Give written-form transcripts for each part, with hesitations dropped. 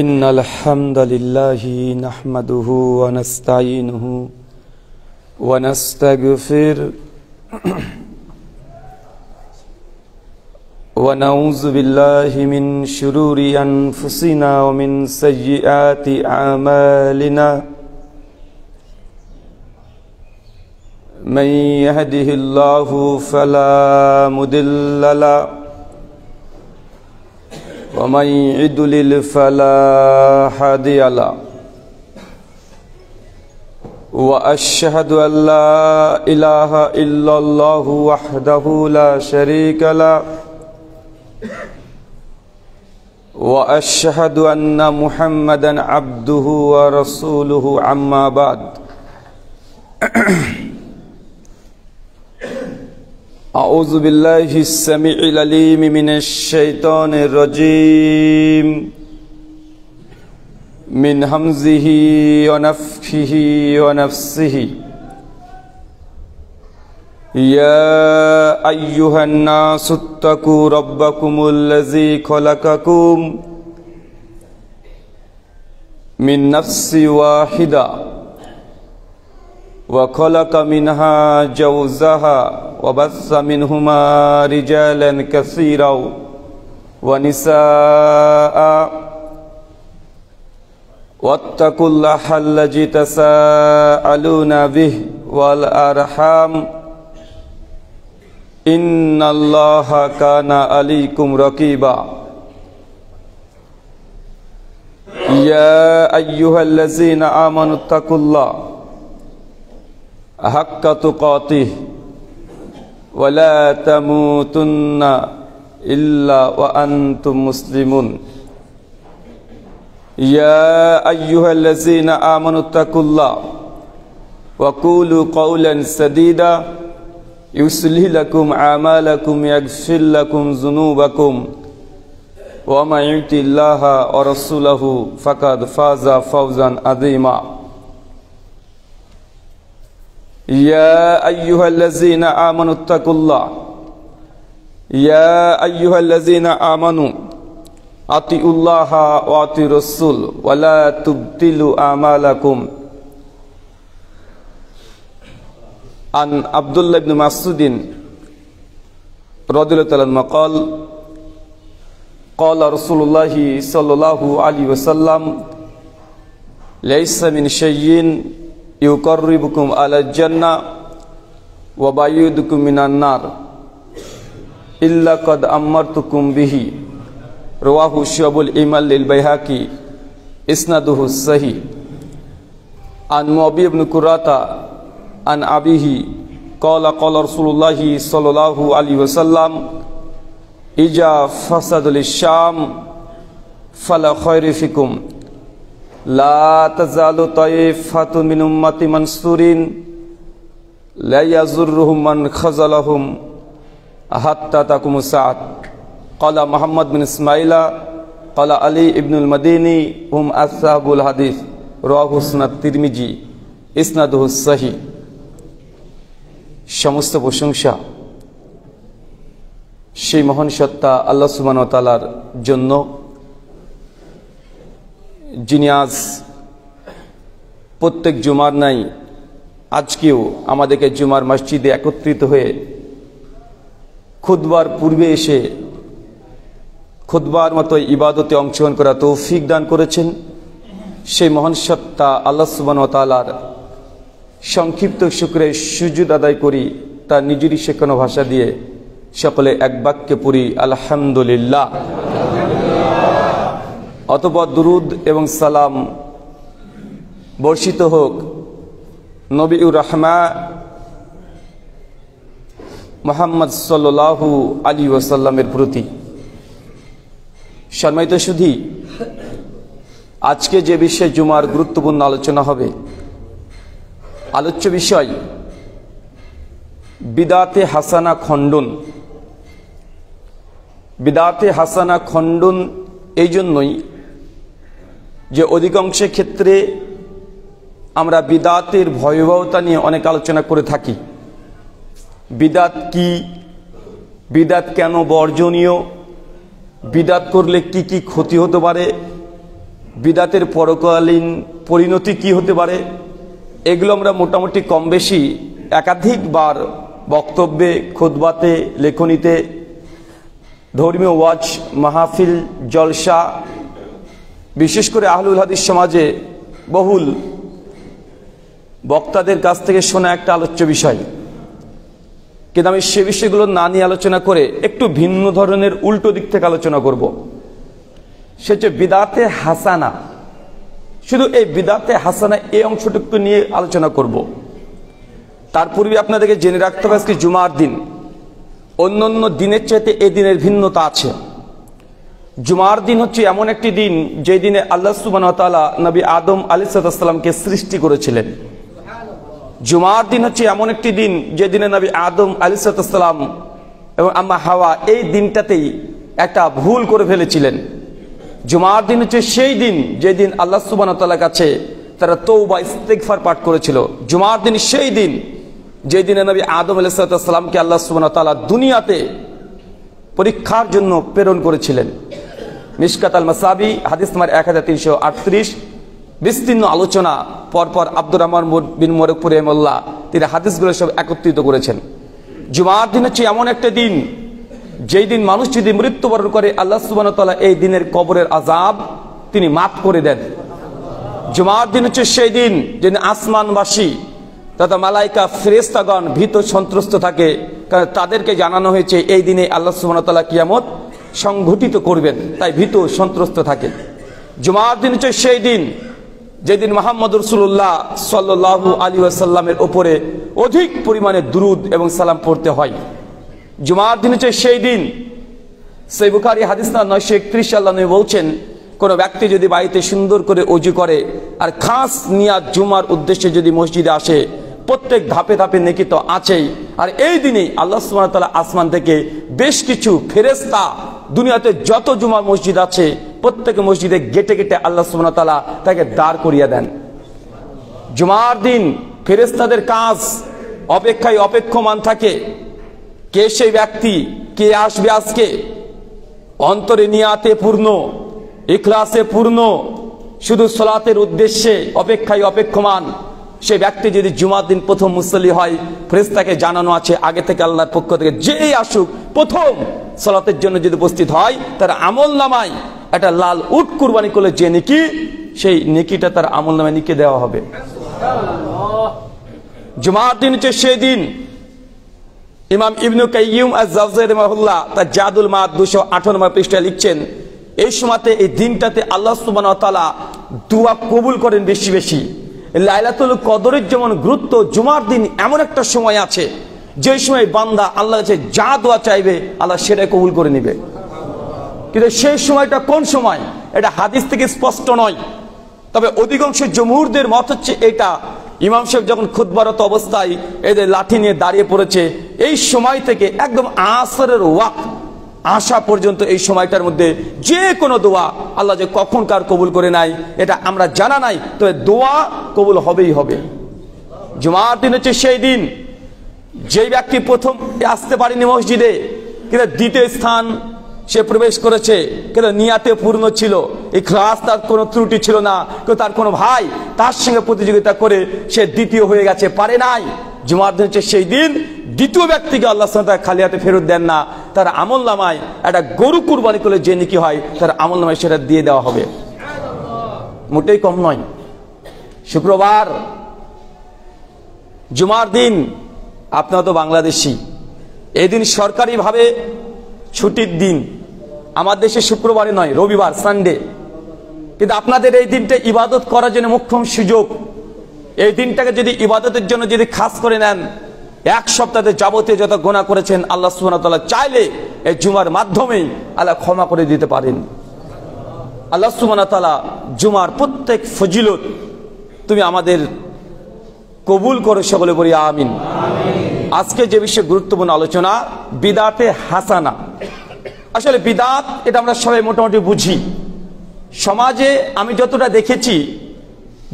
إن الحمد لله نحمده ونستعينه ونستغفره ونعوذ بالله من شرور أنفسنا ومن سيئات أعمالنا من يهده الله فلا مضل له ومن يضلل فلا هادي له وأشهد أن لا إله إلا الله وحده لا شريك له وأشهد أن محمدا عبده ورسوله أما بعد أعوذ بالله السميع العليم من الشيطان الرجيم من همزه ونفخه ونفسه يا أيها الناس اتقوا ربكم الذي خلقكم من نفس واحدة وخلق منها زوجها وبث منهما رجالا كثيرا ونساء واتقوا الله الذي تساءلون به والأرحام إن الله كان عليكم رقيبا يا أيها الذين آمنوا اتقوا الله حق تقاته ولا تموتن إلا وأنتم مسلمون يا أيها الذين آمنوا اتقوا الله وقولوا قولا سديدا يصلح لكم أعمالكم يغفر لكم ذنوبكم ومن يطع الله ورسوله فقد فاز فوزا عظيما يا أيها الذين آمنوا اتقوا الله يا أيها الذين آمنوا أطيعوا الله وأطيعوا الرسول ولا تبطلوا أعمالكم عن عبد الله بن مسعود رضي الله عنه قال قال رسول الله صلى الله عليه وسلم ليس من شيء يقربكم على الجنة وبعيدكم من النار إلا قد أمرتكم به رواه شعب الإيمان للبيهقي إسناده الصحيح عن معاوية بن قرة عن أبيه قال قال رسول الله صلى الله عليه وسلم إذا فسد الشام فلا خير فيكم لا تزال طائفة من أمتي منصورين لا يضرهم من خذلهم حتى تقوم الساعة قال محمد بن إسماعيل قال علي بن المديني هم أصحاب الحديث رواه سنن তিরমিজি ইসনাদুহু সহিহ। সমস্ত প্রশংসা সেই মহান সত্তা আল্লাহ সুবহানাহু ওয়া তাআলার জন্য, যিনি আজ প্রত্যেক জুমার নাই আজকেও আমাদেরকে জুমার মসজিদে একত্রিত হয়ে খুতবার পূর্বে এসে খুতবার মতো ইবাদতে অংশগ্রহণ করা তৌফিক দান করেছেন। সেই মহান সত্তা আল্লাহ সুবহানাহু ওয়া তাআলার সংক্ষিপ্ত শুকরে সুজুদ আদায় করি তার নিজেরই শেখানো ভাষা দিয়ে সকলে এক বাক্যে পড়ি আলহামদুলিল্লাহ। অতঃপর দুরুদ এবং সালাম বর্ষিত হোক নবীউর রাহমা মুহাম্মদ সাল্লাল্লাহু আলাইহি ওয়াসাল্লামের প্রতি। সম্মানিত সুধী, আজকে যে বিষয়ে জুমার গুরুত্বপূর্ণ আলোচনা হবে, আলোচ্য বিষয় বিদাতে হাসানা খণ্ডন। বিদাতে হাসানা খণ্ডন এই জন্যই যে অধিকাংশ ক্ষেত্রে আমরা বিদাতের ভয়াবহতা নিয়ে অনেক আলোচনা করে থাকি। বিদাত কি, বিদাত কেন বর্জনীয়, বিদাত করলে কি কি ক্ষতি হতে পারে, বিদাতের পরকালীন পরিণতি কি হতে পারে, এগুলো আমরা মোটামুটি কম বেশি একাধিকবার বক্তব্যে, খুতবাতে, লেখনীতে, ধর্মীয় ওয়াজ মাহফিল, জলসা, বিশেষ করে আহলুল হাদিস সমাজে বহুল বক্তাদের কাছ থেকে শোনা একটা আলোচ্য বিষয়। কিন্তু আমি সে বিষয়গুলো না নিয়ে আলোচনা করে একটু ভিন্ন ধরনের উল্টো দিক থেকে আলোচনা করব। সে হচ্ছে বিদাতে হাসানা। শুধু এই বিদাতে হাসানা এই অংশটুকু নিয়ে আলোচনা করব। তার পূর্বে আপনাদেরকে জেনে রাখতে হবে আজকে জুমার দিন। অন্য অন্য দিনের চাইতে এই দিনের ভিন্নতা আছে। জুমার দিন হচ্ছে এমন একটি দিন যে দিনে আল্লাহ সুবহানাহু ওয়া তাআলা নবী আদম আলাইহিস সালামকে সৃষ্টি করেছিলেন। জুমার দিন হচ্ছে এমন একটি দিন যে দিনে নবী আদম আলাইহিস সালাম এবং আম্মা হাওয়া এই দিনটাতেই একটা ভুল করে ফেলেছিলেন। জুমার দিন হচ্ছে সেই দিন যে দিন আল্লাহ সুবহানাহু ওয়া তাআলার কাছে তারা তওবা ইস্তিগফার পাঠ করেছিল। জুমার দিন সেই দিন যে দিনে নবী আদম আলাইহিস সালামকে আল্লাহ সুবহানাহু ওয়া তাআলা দুনিয়াতে পরীক্ষার জন্য প্রেরণ করেছিলেন। মিশকাত আল মাসাবি হাদিস নাম্বার 1338, বিস্তীর্ণ আলোচনা পরপর আব্দুর রহমান বিন মুবারকপুরি রাহিমাহুল্লাহ তিনি হাদিসগুলো সব একত্রিত করেছেন। জুমার দিন হচ্ছে এমন একটা দিন যেই দিন মানুষ যদি মৃত্যুবরণ করে আল্লাহ সুবহানাহু ওয়া তাআলা এই দিনের কবরের আযাব তিনি মাফ করে দেন। জুমার দিন হচ্ছে সেই দিন যেদিন আসমানবাসী তথা মালাইকা ফেরেশতাগণ ভীত সন্ত্রস্ত থাকে, কারণ তাদেরকে জানানো হয়েছে এই দিনে আল্লাহ সুবহানাহু ওয়া তাআলা কিয়ামত সংঘটিত করবেন, তাই ভীত সন্ত্রস্ত থাকে। জুমার দিন হচ্ছে সেই দিন যেদিন মুহাম্মদ রাসূলুল্লাহ সাল্লাল্লাহু আলাইহি ওয়াসাল্লামের উপরে অধিক পরিমাণে দুরূদ এবং সালাম পড়তে হয়। জুমার দিন হচ্ছে সেই দিন, সহিহ বুখারী হাদিস নাম্বার 931 আল্লাহ নবী বলছেন কোনো ব্যক্তি যদি বাড়িতে সুন্দর করে ওযু করে আর খাস নিয়াত জুমার উদ্দেশ্যে যদি মসজিদে আসে, প্রত্যেক ধাপে ধাপে নেকি তো আছেই। আর এই দিনে আল্লাহ সুবহানাহু ওয়া তাআলা আসমান থেকে বেশ কিছু ফেরেশতা, দুনিয়াতে যত জুমা মসজিদ আছে প্রত্যেক মসজিদে গেটে গেটে আল্লাহ সুবহানাহু ওয়া তাআলা তাকে দাঁড় করিয়ে দেন। জুমার দিন ফেরেশতাদের কাজ অপেক্ষায় অপেক্ষমান থাকে, কে সেই ব্যক্তি, কে আসবে আজকে, অন্তরে নিয়াতে পূর্ণ, ইখলাসে পূর্ণ, শুধু সালাতের উদ্দেশ্যে অপেক্ষায় অপেক্ষমান সে ব্যক্তি যদি জুমার দিন প্রথম মুসল্লি হয়, ফেরেশতাকে জানানো আছে আগে থেকে আল্লাহর পক্ষ থেকে, যেই আসুক প্রথম সালাতের জন্য যদি উপস্থিত হয়, তার আমল নামায় একটা লাল উট কুরবানি করলে যে নেকি, সেই নেকিটা তার আমল নামায় লিখে দেওয়া হবে। জুমার দিন হচ্ছে সেই দিন। ইমাম ইবনে কাইয়্যিম আয-জাওযানী রাহিমাহুল্লাহ তার জাদুল মাআদ 258 নম্বর পৃষ্ঠায় লিখছেন, এই সময়তে, এই দিনটাতে আল্লাহ সুবহানাহু ওয়া তাআলা দোয়া কবুল করেন বেশি বেশি। লাইলাতুল কদরের যেমন গুরুত্ব, জুমার দিন এমন একটা সময় আছে যে সময় বান্দা আল্লাহর কাছে যা দোয়া চাইবে আল্লাহ সেটাই কবুল করে নেবে। কিন্তু সেই সময়টা কোন সময়, এটা হাদিস থেকে স্পষ্ট নয়, তবে অধিকাংশ জমহুরদের মত হচ্ছে এটা। ইমাম সাহেব যখন খুতবারত অবস্থায় এদের লাঠি নিয়ে দাঁড়িয়ে পড়েছে, এই সময় থেকে একদম আসরের ওয়াক্ত আসা পর্যন্ত এই সময়টার মধ্যে যে কোনো দোয়া আল্লাহ যে কখন কার কবুল করে নাই এটা আমরা জানা নাই, তবে দোয়া কবুল হবেই হবে। জুমার দিন হচ্ছে সেই দিন যেই ব্যক্তি প্রথম আসতে পারেনি মসজিদে, কিন্তু দ্বিতীয় স্থান সে প্রবেশ করেছে, কিন্তু নিয়াতে পূর্ণ ছিল, ইখলাস তার কোনো ত্রুটি ছিল না, কিন্তু তার কোনো ভাই তার সঙ্গে প্রতিযোগিতা করে সে দ্বিতীয় হয়ে গেছে, পারে নাই। জুমার দিন হচ্ছে সেই দিন দ্বিতীয় ব্যক্তিকে আল্লাহ সুবহানাহু ওয়া তাআলা খালি হাতে ফেরত দেন না, তার আমল নামায় একটা গরু কুরবানি করলে যে নেকি হয় তার আমল নামায় সেটা দিয়ে দেওয়া হবে, মোটেই কম নয়। শুক্রবার জুমার দিন, আপনারা তো বাংলাদেশি, এই দিন সরকারিভাবে ছুটির দিন। আমার দেশে শুক্রবারে নয়, রবিবার, সানডে, কিন্তু আপনাদের এই দিনটা ইবাদত করার জন্য মোক্ষম সুযোগ। এই দিনটাকে যদি ইবাদতের জন্য যদি খাস করে নেন, এক সপ্তাহে যাবতীয় যত গুনাহ করেছেন আল্লাহ সুবহানাহু ওয়া তাআলা চাইলে এই জুমার মাধ্যমেই আল্লাহ ক্ষমা করে দিতে পারেন। আল্লাহ সুবহানাহু ওয়া তাআলা জুমার প্রত্যেক ফজিলত তুমি আমাদের কবুল করে, সকলে বলি আমিন। আজকে যে বিষয়ে গুরুত্বপূর্ণ আলোচনা, বিদআতে হাসানা। আসলে বিদআত এটা আমরা সবাই মোটামুটি বুঝি। সমাজে আমি যতটা দেখেছি,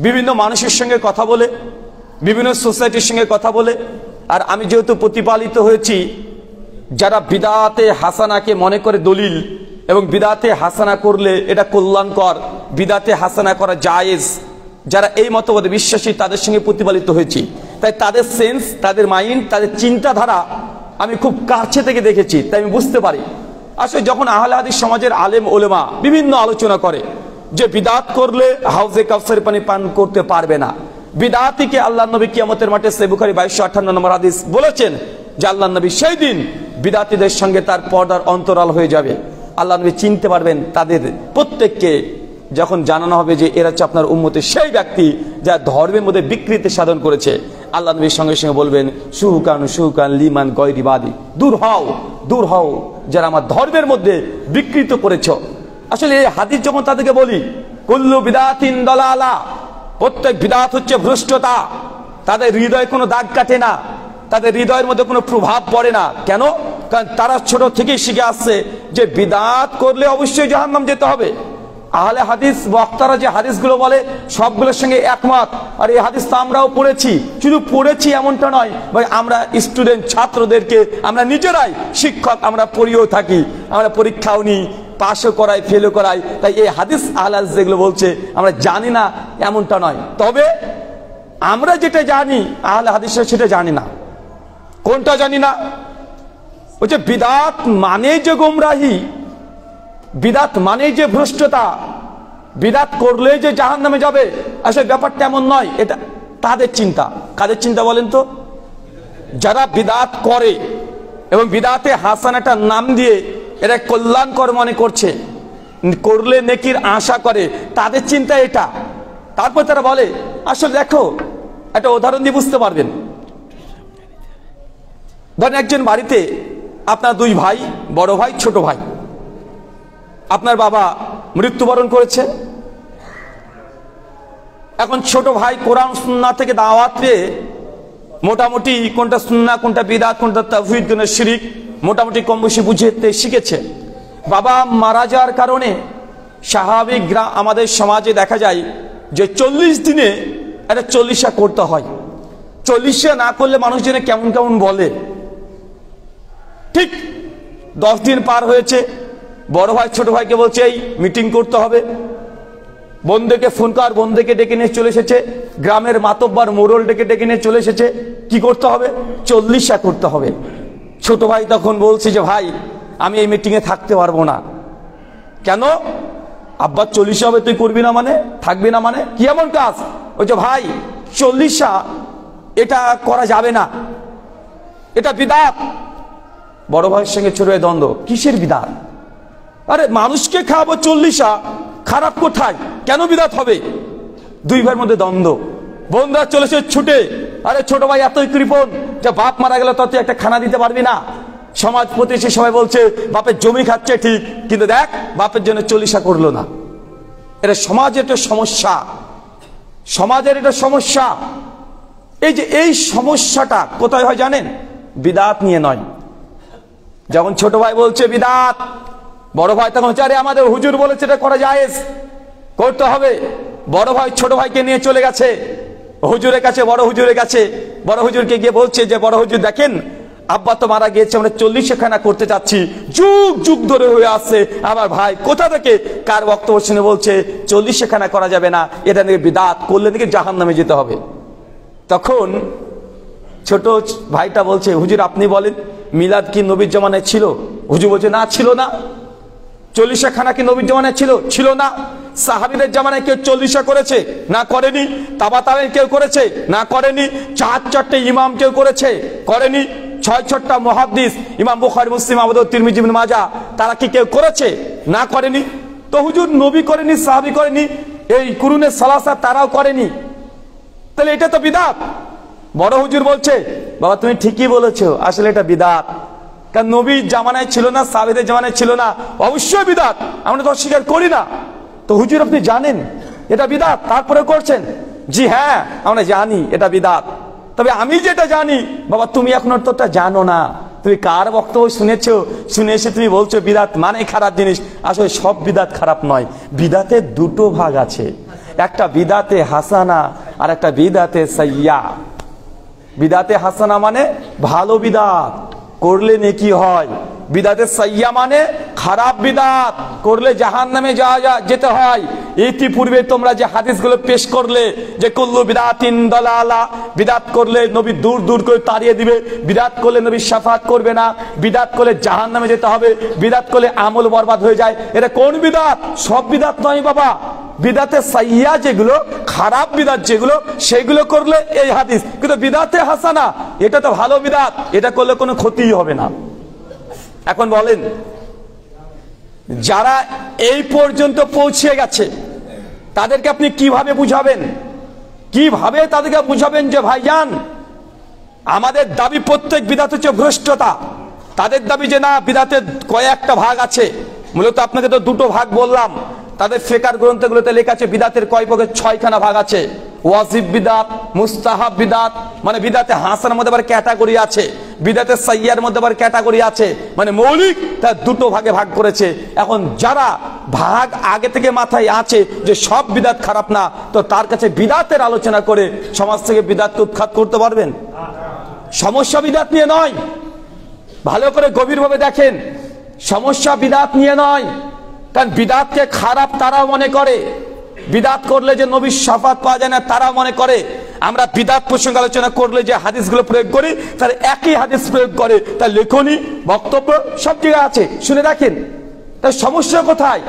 বিভিন্ন মানুষের সঙ্গে কথা বলে, বিভিন্ন সোসাইটির সঙ্গে কথা বলে, আর আমি যেহেতু প্রতিপালিত হয়েছি, যারা বিদআতে হাসানাকে মনে করে দলিল এবং বিদআতে হাসানা করলে এটা কল্যাণকর, বিদআতে হাসানা করা জায়েজ, যারা এই মতবাদে বিশ্বাসী তাদের সঙ্গে প্রতিপালিত হয়েছি। তাই তাদের সেন্স, তাদের মাইন্ড, তাদের চিন্তাধারা আমি খুব কাছে থেকে দেখেছি, তাই আমি বুঝতে পারি। আসলে যখন আহলে হাদিস সমাজের আলেম ওলেমা বিভিন্ন আলোচনা করে যে বিদআত করলে হাউজে কাউসার পানি পান করতে পারবে না, বিদআতিকে আল্লাহর নবী কিয়ামতের মাঠে সহিহ বুখারী 2258 নম্বর হাদিস বলেছেন যে আল্লাহর নবী সেই দিন বিদআতীদের সঙ্গে তার পর্দার অন্তরাল হয়ে যাবে। আল্লাহর নবী চিনতে পারবেন তাদের প্রত্যেককে, যখন জানানো হবে যে এরা হচ্ছে আপনার উম্মতের সেই ব্যক্তি যা ধর্মের মধ্যে বিকৃতি সাধন করেছে, আল্লাহ নবীর সঙ্গে সঙ্গে বলবেন সুহুকান লিমান গয়রি বাদি, দূর হও যারা আমার ধর্মের মধ্যে বিকৃত করেছ। আসলে এই হাদিস যখন তাদেরকে বলি, কুল্লু বিদআতিন দালালা, প্রত্যেক বিদআত হচ্ছে ভ্রষ্টতা, তাদের হৃদয়ে কোনো দাগ কাটে না, তাদের হৃদয়ের মধ্যে কোনো প্রভাব পড়ে না। কেন? কারণ তারা ছোট থেকেই শিখে আসছে যে বিদআত করলে অবশ্যই জাহান্নাম যেতে হবে। আহলে হাদিস বক্তারা যে হাদিসগুলো বলে সবগুলোর সঙ্গে একমত। আর এই হাদিস তো আমরাও পড়েছি, শুধু পড়েছি এমনটা নয় ভাই, আমরা স্টুডেন্ট ছাত্রদেরকে আমরা নিজেরাই শিক্ষক, আমরা পড়িয়েও থাকি, আমরা পরীক্ষাও নিই, পাশও করাই, ফেলও করাই। তাই এই হাদিস আহলে হাদিস যেগুলো বলছে আমরা জানি না এমনটা নয়, তবে আমরা যেটা জানি আহলে হাদিসরা সেটা জানি না। কোনটা জানি না? বলছে বিদআত মানে যে গোমরাহি, বিদআত মানে যে ভ্রষ্টতা, বিদআত করলে যে জাহান্নামে যাবে, আসলে ব্যাপারটা এমন নয়। এটা তাদের চিন্তা। কাদের চিন্তা বলেন তো? যারা বিদআত করে এবং বিদআতে হাসানাটা নাম দিয়ে এটা কল্যাণকর মনে করছে, করলে নেকির আশা করে, তাদের চিন্তা এটা। তারপর তারা বলে, আসলে দেখো একটা উদাহরণ দিয়ে বুঝতে পারবেন। ধরেন একজন বাড়িতে আপনার দুই ভাই, বড় ভাই ছোট ভাই, আপনার বাবা মৃত্যুবরণ করেছে। এখন ছোট ভাই কোরআন সুন্নাহ থেকে দাওয়াত পেয়ে মোটামুটি কোনটা সুন্নাহ, কোনটা বিদআত, কোনটা তাওহীদ, কোনটা শিরক মোটামুটি কম বেশি বুঝতে শিখেছে। বাবা মারা যাওয়ার কারণে স্বাভাবিক আমাদের সমাজে দেখা যায় যে 40 দিনে একটা 40 করতে হয়। 40 না করলে মানুষজনে কেমন কেমন বলে। ঠিক 10 দিন পার হয়েছে, বড় ভাই ছোট ভাইকে বলছে এই মিটিং করতে হবে, বন্ধুকে ফোন কর, বন্ধুকে ডেকে নিয়ে চলে এসেছে, গ্রামের মাতব্বর মোড়ল ডেকে নিয়ে চলে এসেছে, কি করতে হবে? 40 করতে হবে। ছোট ভাই তখন বলছে যে ভাই আমি এই মিটিংয়ে থাকতে পারবো না। কেন? আব্বা 40 হবে, তুই করবি না মানে, থাকবি না মানে, কি এমন কাজ? ওই যে ভাই 40 এটা করা যাবে না, এটা বিদআত। বড় ভাইয়ের সঙ্গে ছোট ভাই দ্বন্দ্ব, কিসের বিদআত? আরে মানুষকে খাওয়াবো 40, খারাপ কোথায়, কেন বিদআত হবে? দুই ভাইয়ের মধ্যে দ্বন্দ্ব। বন্ধুরা চলেছে ছুটে, আরে ছোট ভাই এতই কৃপণ যে বাপ মারা গেল তত একটা খানা দিতে পারবি না। সমাজ প্রতিবেশী সবাই বলছে বাপের জমি খাচ্ছে ঠিক, কিন্তু দেখ বাপের জন্য 40 করলো না। এটা সমাজের একটা সমস্যা, সমাজের এটা সমস্যা। এই যে এই সমস্যাটা কোথায় হয় জানেন? বিদআত নিয়ে নয়। যখন ছোট ভাই বলছে বিদআত, বড় ভাই তখন হচ্ছে আরে আমাদের হুজুর বলেছে এটা করা জায়েজ, করতে হবে। বড় ভাই ছোট ভাইকে নিয়ে চলে গেছে হুজুরের কাছে, বড় হুজুরের কাছে। বড় হুজুরকে গিয়ে বলছে যে বড় হুজুর দেখেন আব্বা তো মারা গিয়েছে, আমরা 40 খানা করতে চাচ্ছি, যুগ যুগ ধরে হয়ে আসছে। আমার ভাই কোথা থেকে কার বক্তব্য শুনে বলছে 40 খানা করা যাবে না, এটা নাকি বিদআত, করলে নাকি জাহান্নামে যেতে হবে। তখন ছোট ভাইটা বলছে হুজুর আপনি বলেন মিলাদ কি নবীর জামানায় ছিল? হুজুর বলছে না, ছিল না। 40 খানা কি নবীর জামানায় ছিল? ছিল না। সাহাবীদের জামানায় কেউ 40 করেছে? না, করেনি। তাবাতাবেঈন কেউ করেছে? না, করেনি। 4 ইমাম কেউ করেছে? করেনি। 6 মুহাদ্দিস ইমাম বুখারী, মুসলিম, আবু দাউদ, তিরমিজি, ইবনে মাজাহ তারা কি কেউ করেছে? না, করেনি। তো হুজুর নবী করেনি, সাহাবী করেনি, এই কুরুনে সালাসা তারাও করেনি, তাহলে এটা তো বিদআত। বড় হুজুর বলছে বাবা তুমি ঠিকই বলেছো, আসলে এটা বিদআত। কারণ নবীর জামানায় ছিল না, সাহাবীদের জামানায় ছিল না, অবশ্যই বিদআত, আমরা তো অস্বীকার করি না। তো হুজুর আপনি জানেন এটা বিদআত, তারপরে করছেন? জি হ্যাঁ আমরা জানি এটা বিদআত, তবে আমি যেটা জানি বাবা তুমি এখন তোটা জানো না, তুমি কার বক্তব্য শুনেছো, শুনে এসে তুমি বলছো বিদআত মানে খারাপ জিনিস। আসলে সব বিদআত খারাপ নয়, বিদআতের দুটো ভাগ আছে, একটা বিদআতে হাসানা আর একটা বিদআতে সাইয়্যা। বিদআতে হাসানা মানে ভালো বিদআত, করলে নেকি হয়। বিদআতে সাইয়্যা মানে খারাপ বিদআত, করলে জাহান্নামে যেতে হয়। ইতিপূর্বে তোমরা যে হাদিসগুলো পেশ করলে যে কুল্লু বিদআতিন দালালা, বিদআত করলে নবী দূর দূর করে তাড়িয়ে দিবে, বিদআত করলে নবী শাফাত করবে না, বিদআত করলে জাহান্নামে যেতে হবে, বিদআত করলে আমল বরবাদ হয়ে যায়, এটা কোন বিদআত? সব বিদআত নয় বাবা। বিদআতে সাইয়্যা যেগুলো, খারাপ বিদআত যেগুলো, সেগুলো করলে এই হাদিস। কিন্তু বিদআতে হাসানা এটা তো ভালো বিদআত, এটা করলে কোনো ক্ষতিই হবে না। এখন বলেন যারা এই পর্যন্ত পৌঁছে গেছে তাদেরকে আপনি কিভাবে বুঝাবেন? কিভাবে তাদেরকে বুঝাবেন যে ভাইজান আমাদের দাবি প্রত্যেক বিদআত হচ্ছে ভ্রষ্টতা, তাদের দাবি যে না বিদআতের কয়েকটা ভাগ আছে। মূলত আপনাকে তো দুটো ভাগ বললাম, তাদের ফিকহ গ্রন্থগুলোতে লেখা আছে বিদআতের কয় প্রকার, 6খানা ভাগ আছে। ওয়াজিব বিদআত, মুস্তাহাব বিদআত, মানে বিদআতে হাসানার মধ্যে আবার ক্যাটাগরি আছে, বিদআতে সাইয়্যার মধ্যে আবার ক্যাটাগরি আছে, মানে মৌলিক তার দুটো ভাগে ভাগ করেছে। এখন যারা ভাগ আগে থেকে মাথায় আছে যে সব বিদআত খারাপ না, তো তার কাছে বিদআতের আলোচনা করে সমাজ থেকে বিদআতকে উৎখাত করতে পারবেন? সমস্যা বিদআত নিয়ে নয়, ভালো করে গভীরভাবে দেখেন, সমস্যা বিদআত নিয়ে নয়। কারণ বিদআতকে খারাপ তারাও মনে করে, বিদআত করলে যে নবীর শাফাত পাওয়া যায় না তারাও মনে করে। আমরা বিদআত প্রসঙ্গে আলোচনা করলে যে হাদিসগুলো প্রয়োগ করি তার একই হাদিস প্রয়োগ করে, তার লেখনী বক্তব্য সব জায়গায় আছে, শুনে রাখেন। তার সমস্যা কোথায়?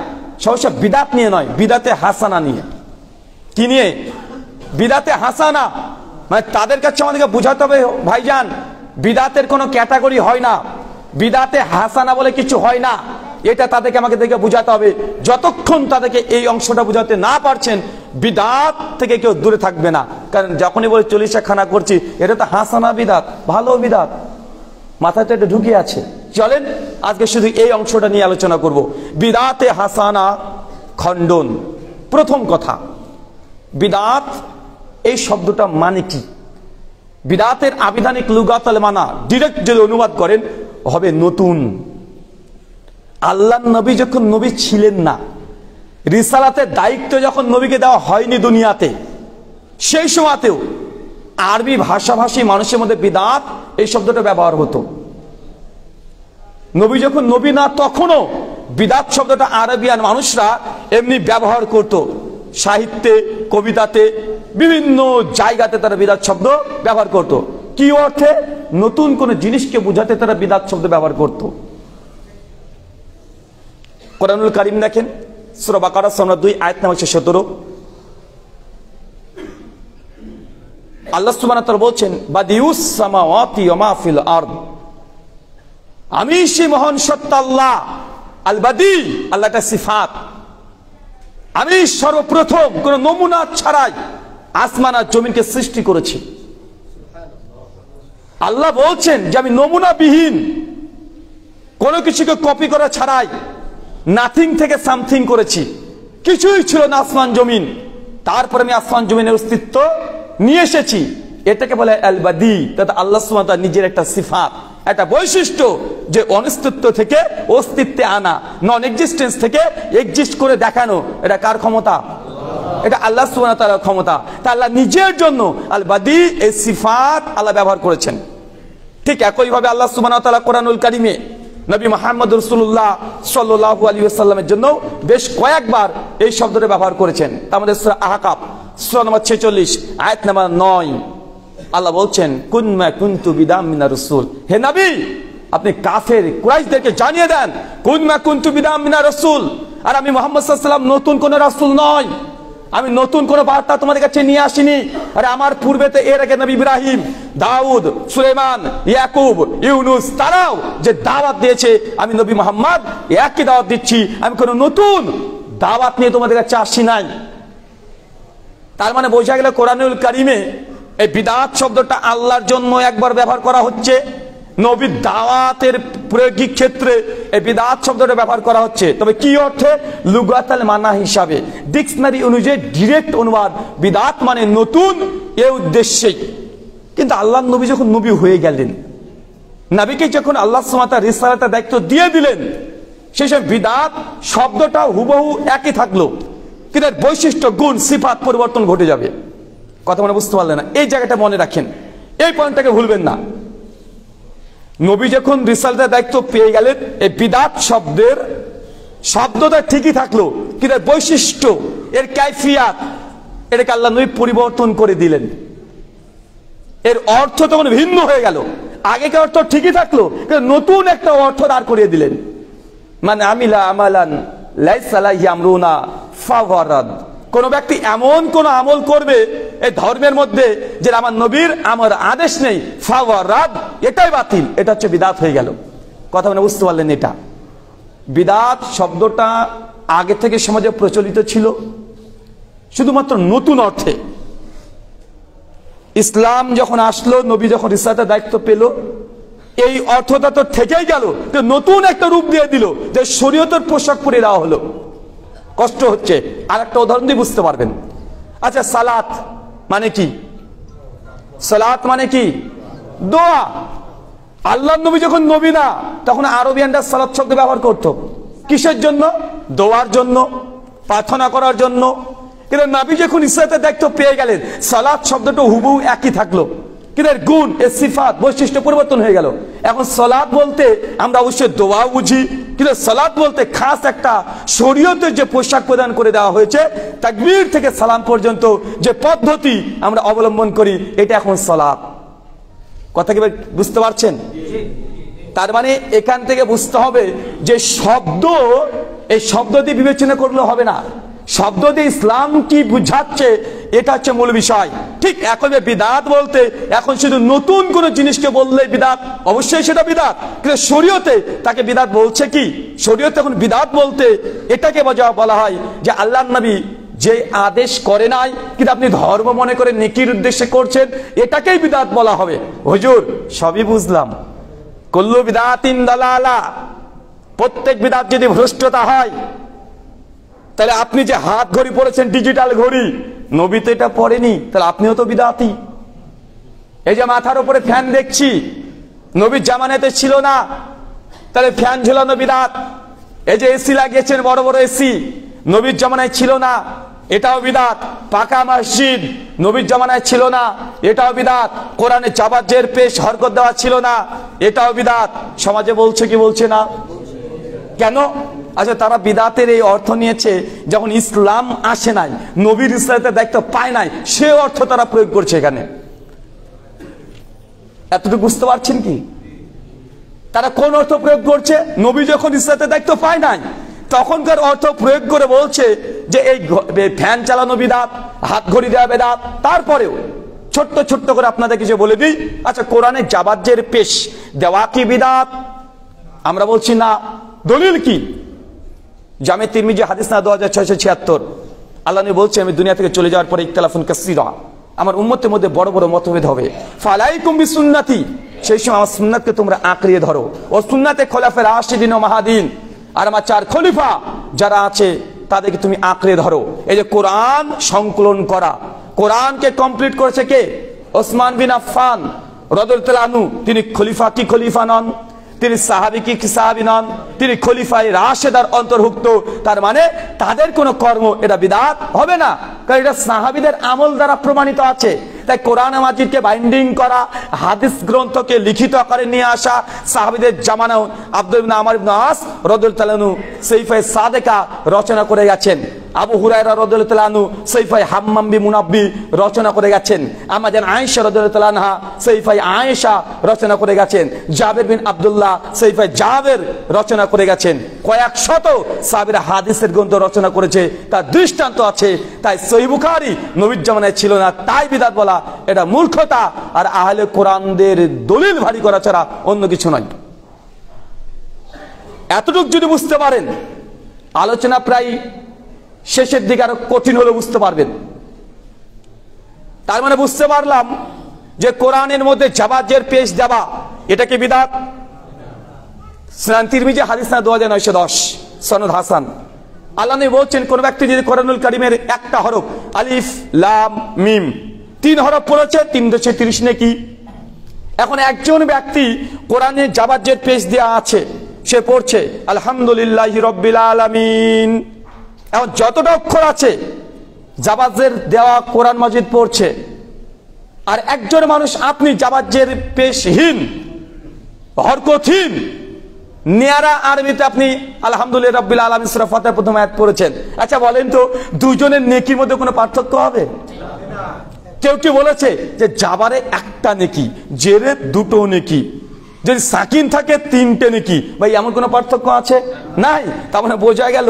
সমস্যা বিদআত নিয়ে নয়, বিদআতে হাসানা নিয়ে। কি নিয়ে? বিদআতে হাসানা মানে তাদের কাছে আমাদেরকে বোঝাতে হবে ভাইজান বিদআতের কোনো ক্যাটাগরি হয় না, বিদআতে হাসানা বলে কিছু হয় না, এটা তাদেরকে আমাকে দেখে বুঝাতে হবে। যতক্ষণ তাদেরকে এই অংশটা বুঝাতে না পারছেন বিদআত থেকে কেউ দূরে থাকবে না। কারণ যখনই বলে 40 খানা করছি, এটা তো হাসানা বিদআত, ভালো বিদআত, মাথায় তো এটা ঢুকে আছে। চলেন আজকে শুধু এই অংশটা নিয়ে আলোচনা করব। বিদআতে হাসানা খণ্ডন। প্রথম কথা, বিদাত এই শব্দটা মানে কি? বিদাতের আবিধানিক লুগাতাল মানা ডিরেক্ট যদি অনুবাদ করেন হবে নতুন। আল্লাহর নবী যখন নবী ছিলেন না, রিসালাতের দায়িত্ব যখন নবীকে দেওয়া হয়নি দুনিয়াতে, সেই সময়তেও আরবি ভাষাভাষী মানুষের মধ্যে বিদাত এই শব্দটা ব্যবহার হতো। নবী যখন নবী না, তখনও বিদাত শব্দটা আরবিয়ান মানুষরা এমনি ব্যবহার করত। সাহিত্যে, কবিতাতে, বিভিন্ন জায়গাতে তারা বিদাত শব্দ ব্যবহার করত। কি অর্থে? নতুন কোন জিনিসকে বোঝাতে তারা বিদাত শব্দ ব্যবহার করত। কোরআনুল কারীম দেখেন, সূরা বাকারা সূরা 2 আয়াত নম্বর 17, আল্লাহ সুবহানাহু ওয়া তাআলা বলছেন, বাদিউস সামাওয়াতি ওয়া মা ফিল আরদ, আমি সেই মহান সত্তা আল্লাহ। আল বাদি, আল্লাহ একটা সিফাত। আমি সর্বপ্রথম কোন নমুনা ছাড়াই আসমান আর জমিনকে সৃষ্টি করেছি। আল্লাহ বলছেন যে আমি নমুনাবিহীন, কোনো কিছুকে কপি করা ছাড়াই নাথিং থেকে সামথিং করেছি। কিছুই ছিল না আসমান জমিন, তারপরে আমি আসমান জমিনের অস্তিত্ব নিয়ে এসেছি। এটাকে বলে আল বাদি। তাতে আল্লাহ সুবহানাহু ওয়া তাআলা নিজের একটা সিফাত, একটা বৈশিষ্ট্য, যে অনিস্তিত্ব থেকে অস্তিত্বে আনা, নন এক্সিস্টেন্স থেকে এক্সিস্ট করে দেখানো। এটা কার ক্ষমতা? এটা আল্লাহ সুবহানাহু ওয়া তাআলার ক্ষমতা। তা আল্লাহ নিজের জন্য আল বাদি এই সিফাত আল্লাহ ব্যবহার করেছেন। ঠিক একইভাবে আল্লাহ সুবহানাহু ওয়া তাআলা কোরআনুল কারীমে নবী মুহাম্মদ রাসূলুল্লাহ সাল্লাল্লাহু আলাইহি ওয়াসাল্লামের জন্য বেশ কয়েকবার এই শব্দটা ব্যবহার করেছেন। আমাদের সূরা আহকাফ সূরা নম্বর 46 আয়াত নম্বর 9 আল্লাহ বলছেন, কুন মা কুনতু বিদাম মিনার রাসূল, হে নবী আপনি কাফের কুরাইশদেরকে জানিয়ে দেন, কুন মা কুনতু বিদাম মিনার রাসূল, আর আমি মুহাম্মদ সাল্লাল্লাহু আলাইহি ওয়াসাল্লাম নতুন কোন রাসূল নয়, আমি নতুন কোন বার্তা তোমাদের কাছে নিয়ে আসিনি। আরে আমার পূর্বেতে এর আগে নবী ইব্রাহিম, দাউদ, সুলাইমান, ইয়াকুব, ইউনুস তারাও যে দাওয়াত দিয়েছে, আমি নবী মুহাম্মদ একই দাওয়াত দিচ্ছি। আমি কোন নতুন দাওয়াত নিয়ে তোমাদের কাছে আসি নাই। তার মানে বোঝা গেল কোরআনুল কারীমে এই বিদআত শব্দটা আল্লাহর জন্য একবার ব্যবহার করা হচ্ছে, নবীর দাওয়াতের প্রয়োগিক ক্ষেত্রে এই বিদআত শব্দটা ব্যবহার করা হচ্ছে। তবে কি অর্থে? লুগাতাল মানা হিসাবে, ডিকশনারি অনুযায়ী ডিরেক্ট অনুবাদ বিদআত মানে নতুন, এই উদ্দেশ্যেই। কিন্তু আল্লাহর নবী যখন নবী হয়ে গেলেন, নবীকে যখন আল্লাহ সুবহানাহু ওয়া তাআলা রিসালাতের দায়িত্ব দিয়ে দিলেন, সেই সময় বিদআত শব্দটা হুবহু একই থাকলো, কিন্তু এর বৈশিষ্ট্য, গুণ, সিফাত পরিবর্তন ঘটে যাবে। কথা মনে বুঝতে পারলেন না? এই জায়গাটা মনে রাখেন, এই পয়েন্টটাকে ভুলবেন না। নবী যখন রিসালাতের দায়িত্ব পেয়ে গেলেন, এই বিদআত শব্দের শব্দটা ঠিকই থাকলো, কিন্তু এর বৈশিষ্ট্য, এর কাইফিয়াত, এটাকে আল্লাহ নবী পরিবর্তন করে দিলেন। এর অর্থ তখন ভিন্ন হয়ে গেল। আগেকার অর্থ ঠিকই থাকলো, কিন্তু নতুন একটা অর্থ দাঁড় করিয়ে দিলেন। মানে আমিলা আমালান লাইসা আলাইহি আমরুনা ফাহুয়া রাদ, কোন ব্যক্তি এমন কোন আমল করবে এই ধর্মের মধ্যে যে আমার নবীর আমার আদেশ নেই, ফাহুয়া রাদ, এটাই বাতিল। এটা হচ্ছে বিদআত হয়ে গেল। কথা মানে বুঝতে পারলেন? এটা বিদআত শব্দটা আগে থেকে সমাজে প্রচলিত ছিল, শুধুমাত্র নতুন অর্থে। ইসলাম যখন আসলো, নবী যখন রিসালাতের দায়িত্ব পেল, এই অর্থটা তো থেকেই গেল, নতুন একটা রূপ দিয়ে দিল, যে শরীয়তের পোশাক পরে দেওয়া হলো। কষ্ট হচ্ছে, আর একটা উদাহরণ দিয়ে বুঝতে পারবেন। আচ্ছা, সালাত মানে কি? সালাত মানে কি? দোয়া। আল্লাহর নবী যখন নবী না, তখন আরবিয়ানরা সালাত শব্দ ব্যবহার করত। কিসের জন্য? দোয়ার জন্য, প্রার্থনা করার জন্য। কিন্তু নবী যখন ইসলামের দায়িত্ব পেয়ে গেলেন, সালাত শব্দটা হুবহু একই থাকলো, কিন্তু এর গুণ, এর সিফাত, বৈশিষ্ট্য পরিবর্তন হয়ে গেল। এখন সালাত বলতে আমরা অবশ্যই দোয়া বুঝি, কিন্তু সালাত বলতে খাস একটা শরীয়তের যে পোশাক প্রদান করে দেওয়া হয়েছে, তাকবীর থেকে সালাম পর্যন্ত যে পদ্ধতি আমরা অবলম্বন করি, এটা এখন সালাত। কথা কি বুঝতে পারছেন? তার মানে এখান থেকে বুঝতে হবে যে শব্দ, এই শব্দ দিয়ে বিবেচনা করলে হবে না, শব্দ দিয়ে ইসলাম কি বুঝাচ্ছে এটা হচ্ছে মূল বিষয়। ঠিক একইভাবে বিদআত বলতে এখন শুধু নতুন কোন জিনিসকে বললে বিদআত, অবশ্যই সেটা বিদআত, কিন্তু শরীয়তে তাকে বিদআত বলছে কি? শরীয়তে এখন বিদআত বলতে এটাকে বলা হয় যে আল্লাহর নবী যে আদেশ করে নাই, কিন্তু আপনি ধর্ম মনে করে নেকির উদ্দেশ্যে করছেন, এটাকেই বিদআত বলা হবে। হুজুর সবই বুঝলাম, কুল্লু বিদআতিন দালালা, প্রত্যেক বিদআত যদি ভ্রষ্টতা হয়, তাহলে আপনি যে হাত ঘড়ি পড়েছেন, ডিজিটাল ঘড়ি, নবী তো এটা পড়েনি, তাহলে আপনিও তো বিদআতি। এই যে মাথার উপরে ফ্যান দেখছি, নবীর জামানাতে ছিল না, তাহলে ফ্যান ঝুলানো বিদআত। এই যে এসি লাগিয়েছেন, বড় বড় এসি, নবীর জামানায় ছিল না, এটাও বিদআত। পাকা মসজিদ নবীর জামানায় ছিল না, এটাও বিদআত। কোরআনে জাবাজের পেশ হরকত দেওয়া ছিল না, এটাও বিদআত। সমাজে বলছে কি বলছে না? কেন? আচ্ছা, তারা বিদআতের এই অর্থ নিয়েছে যখন ইসলাম আসে নাই, নবীর ইসলামের দায়িত্ব পায় নাই, সে অর্থ তারা প্রয়োগ করছে এখানে। এতটুকু বুঝতে পারছেন কি? তারা কোন অর্থ প্রয়োগ করছে? নবী যখন ইসলামের দায়িত্ব পায় নাই তখনকার অর্থ প্রয়োগ করে বলছে যে এই ফ্যান চালানো বিদআত, হাত ঘড়ি দেওয়া বিদআত। তারপরেও ছোট্ট ছোট্ট করে আপনাদের কিছু বলে দিই। আচ্ছা, কোরআনে জাবাজের পেশ দেওয়া কি বিদআত? আমরা বলছি না। দলিল কি? জামে তিরমিজি হাদিস না 2676, আল্লাহ নবী বলছে, আমি দুনিয়া থেকে চলে যাওয়ার পরে ইখতিলাফুন কাসীরা, আমার উম্মতের মধ্যে বড় বড় মতভেদ হবে। ফালাইকুম বিসুন্নতি, সেই সময় আমার সুন্নাতকে তোমরা আঁকড়িয়ে ধরো। ও সুন্নাতে খোলাফে রাশিদিন ও মাহাদিন, আর আমার 4 খলিফা যারা আছে তাদেরকে তুমি আঁকড়ে ধরো। এই যে কোরআন সংকলন করা, কোরআনকে কমপ্লিট করেছে কে? ওসমান বিন আফফান রাদিয়াল্লাহু আনহু। তিনি খলিফা কি খলিফা নন? তিনি সাহাবী কি সাহাবী নন? তিনি খলিফায়ে রাশেদার অন্তর্ভুক্ত। তার মানে তাদের কোন কর্ম এটা বিদআত হবে না, কারণ এটা সাহাবীদের আমল দ্বারা প্রমাণিত আছে। তাই কোরআন মাজিদকে বাইন্ডিং করা, হাদিস গ্রন্থকে লিখিত আকারে নিয়ে আসা, সাহাবীদের জামানাও আব্দুল ইবনে আমর ইবনে আস রাদিয়াল্লাহু আনহু সাইফায়ে সাদেকা রচনা করে গেছেন। আবু হুরায়রা রাদিয়াল্লাহু আনহু সাইফায়ে হাম্মাম বি মুনাব্বি রচনা করে গেছেন। আমাদের আয়েশা রাদিয়াল্লাহু আনহা সাইফায়ে আয়েশা রচনা করে গেছেন। জাবের বিন আব্দুল্লাহ সাইফায়ে জাবের রচনা করে গেছেন। কয়েক শত সাহাবীরা হাদিসের গ্রন্থ রচনা করেছে, তার দৃষ্টান্ত আছে। তাই সহিহ বুখারী নবীর জামানায় ছিল না, তাই বিদআত বলা এটা মূর্খতা, আর আহলে কোরআনদের দলিল ভারী করা ছাড়া অন্য কিছু নয়। এতটুকু যদি বুঝতে পারেন, আলোচনা প্রায় শেষের দিকে আরো কঠিন হলে বুঝতে পারবেন। তার মানে বুঝতে পারলাম যে কোরআনের মধ্যে জাবাজের পেশ দেওয়া এটা কি বিদআত? সুনান তিরমিজি হাদিস না 2910, সনদ হাসান। আল্লাহ নবী বলছেন, কোন ব্যক্তি যদি কোরআনুল কারীমের একটা হরফ আলিফ লাম মিম 3 হরফ পড়েছে, 330 নেকি। এখন একজন ব্যক্তি কোরআনে জাবাজের পেশ দেওয়া আছে, সে পড়ছে আলহামদুলিল্লাহি রাব্বিল আলামিন। এখন যতটা অক্ষর আছে জাবাজের দেওয়া কোরআন মাজিদ পড়ছে, আর একজন মানুষ আপনি জাবাজের পেশহীন হরকতহীন নিয়ারা আরবিতে আপনি আলহামদুলিল্লাহি রাব্বিল আলামিন সূরা ফাতিহার প্রথম আয়াত পড়েছেন। আচ্ছা বলেন তো, দুইজনের নেকির মধ্যে কোনো পার্থক্য হবে? কেউ কি বলেছে যে জাবারে একটা নেকি, জেরে 2টো নেকি, যদি সাকিন থাকে 3টে নেকি? ভাই এমন কোনো পার্থক্য আছে? নাই। তার মানে বোঝা গেল,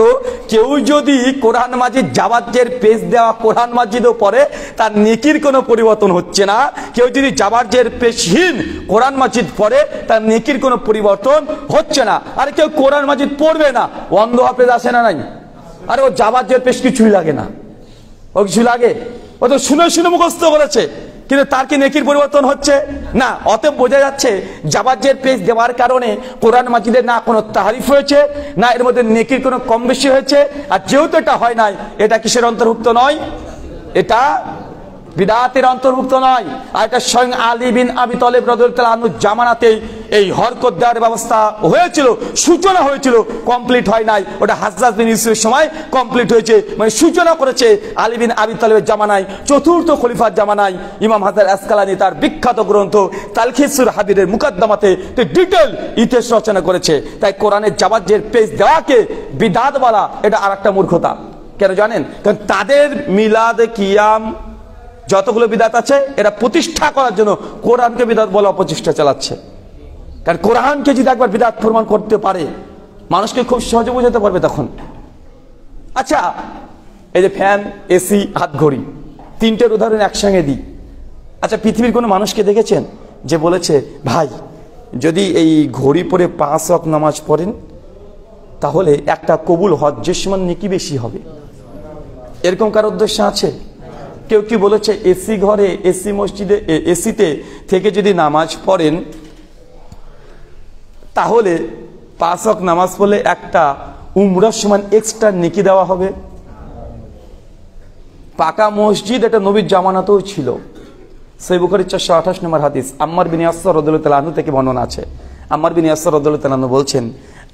কেউ যদি কোরআন মাজিদ জাবাজের পেশ দেওয়া কোরআন মাজিদও পড়ে, তার নেকির কোনো পরিবর্তন হচ্ছে না। কেউ যদি জাবাজের পেশহীন কোরআন মাজিদ পড়ে, তার নেকির কোনো পরিবর্তন হচ্ছে না। আর কেউ কোরআন মাজিদ পড়বে না, অন্ধ হাফেজ আসে না নাই? আরে ও জাবাজের পেশ কিছুই লাগে না, ও কিছু লাগে? ও তো শুনে শুনে মুখস্থ করেছে, কিন্তু তার কি নেকির পরিবর্তন হচ্ছে না। অতএব বোঝা যাচ্ছে জাবাজের পেজ দেওয়ার কারণে কোরআন মাজিদের না কোনো তারিফ হয়েছে, না এর মধ্যে নেকির কোনো কম বেশি হয়েছে। আর যেহেতু এটা হয় নাই, এটা কিসের অন্তর্ভুক্ত নয়? এটা বিদআতের অন্তর্ভুক্ত নয়। আর এটা স্বয়ং আলী বিন আবি তালেব রাদিয়াল্লাহু আনহু জামানাতেই এই হরকত দেওয়ার ব্যবস্থা হয়েছিল, সূচনা হয়েছিল, কমপ্লিট হয় নাই। ওটা হাজ্জাজ বিন ইউসুফের সময় কমপ্লিট হয়েছে, মানে সূচনা করেছে আলী বিন আবি তালেবের জামানায়, 4র্থ খলিফার জামানায়। ইমাম হাজার আসকালানি তার বিখ্যাত গ্রন্থ তালখিসুল হাবিরের মুকদ্দমাতে ডিটেল ইতিহাস রচনা করেছে। তাই কোরআনের জাবাজের পেজ দেওয়াকে বিদআত বলা এটা আরেকটা মূর্খতা। কেন জানেন? কারণ তাদের মিলাদ কিয়াম যতগুলো বিদআত আছে, এরা প্রতিষ্ঠা করার জন্য কোরআনকে বিদআত বলা অপচেষ্টা চালাচ্ছে। কারণ কোরআনকে যদি একবার বিদআত প্রমাণ করতে পারে, মানুষকে খুব সহজে বোঝাতে পারবে তখন। আচ্ছা, এই যে ফ্যান, এসি, হাত ঘড়ি, 3টের উদাহরণ একসঙ্গে দিই। আচ্ছা, পৃথিবীর কোনো মানুষকে দেখেছেন যে বলেছে, ভাই যদি এই ঘড়ি পরে 5 ওয়াক্ত নামাজ পড়েন, তাহলে একটা কবুল হজ্জের সমান নেকি বেশি হবে? এরকম কার উদ্দেশ্য আছে? কেউ কি বলেছে এসি ঘরে, এসি মসজিদে, এসিতে থেকে যদি নামাজ পড়েন, তাহলে 5 ওয়াক্ত নামাজ পড়লে একটা উমরার সমান এক্সট্রা নেকি দেওয়া হবে? পাকা মসজিদ এটা নবীর জামানাতেও ছিল। সহিহ বুখারী 428 নম্বর হাদিস, আম্মার বিন ইয়াসর রাদিয়াল্লাহু তাআলা আনহু থেকে বর্ণনা আছে। আম্মার বিন ইয়াসর রাদিয়াল্লাহু তাআলা আনহু বলছেন,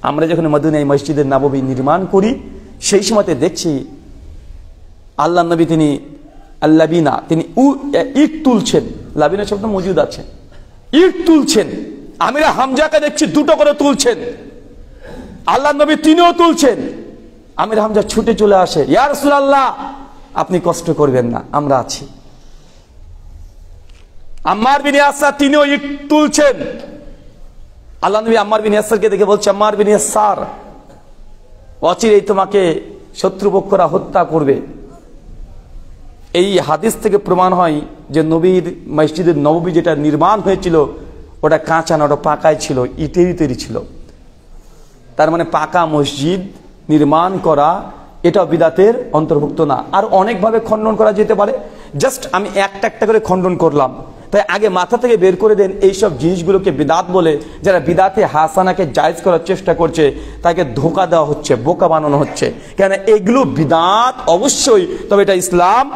আমরা যখন মদিনায় মসজিদে নববী নির্মাণ করি সেই সময়তে দেখছি আল্লাহ নবী তিনি আল্লাবিনা তিনি ইট তুলছেন। লাবিনা শব্দ মজুদ আছে। ইট তুলছেন। আমিরা হামজাকে দেখছি দুটো করে তুলছেন। আল্লাহ নবী তিনিও তুলছেন। আমির হামজা ছুটে চলে আসে, ইয়া রাসূলুল্লাহ আপনি কষ্ট করবেন না, আমরা আছি। আম্মার বিন ইয়াসার তিনিও ইট তুলছেন। আল্লাহ নবী আম্মার বিন ইয়াসারকে দেখে বলছে, আম্মার বিন ইয়াসার অচিরেই তোমাকে শত্রুপক্ষরা হত্যা করবে। এই হাদিস থেকে প্রমাণ হয় যে নবীর মসজিদের নববী যেটা নির্মাণ হয়েছিল ওটা কাঁচা না, ওটা পাকাই ছিল, ইটেরই তৈরি ছিল। তার মানে পাকা মসজিদ নির্মাণ করা এটা বিদাতের অন্তর্ভুক্ত না। আর অনেকভাবে খণ্ডন করা যেতে পারে, জাস্ট আমি একটা একটা করে খণ্ডন করলাম। তাই আগে মাথা থেকে বের করে দেন এইসব জিনিসগুলোকে বিদাত বলে। যারা বিদাতে হাসানাকে জায়েজ করার চেষ্টা করছে তাকে ধোঁকা দেওয়া হচ্ছে, বোকা বানানো হচ্ছে। কেন এগুলো বিদাত অবশ্যই, তবে এটা ইসলাম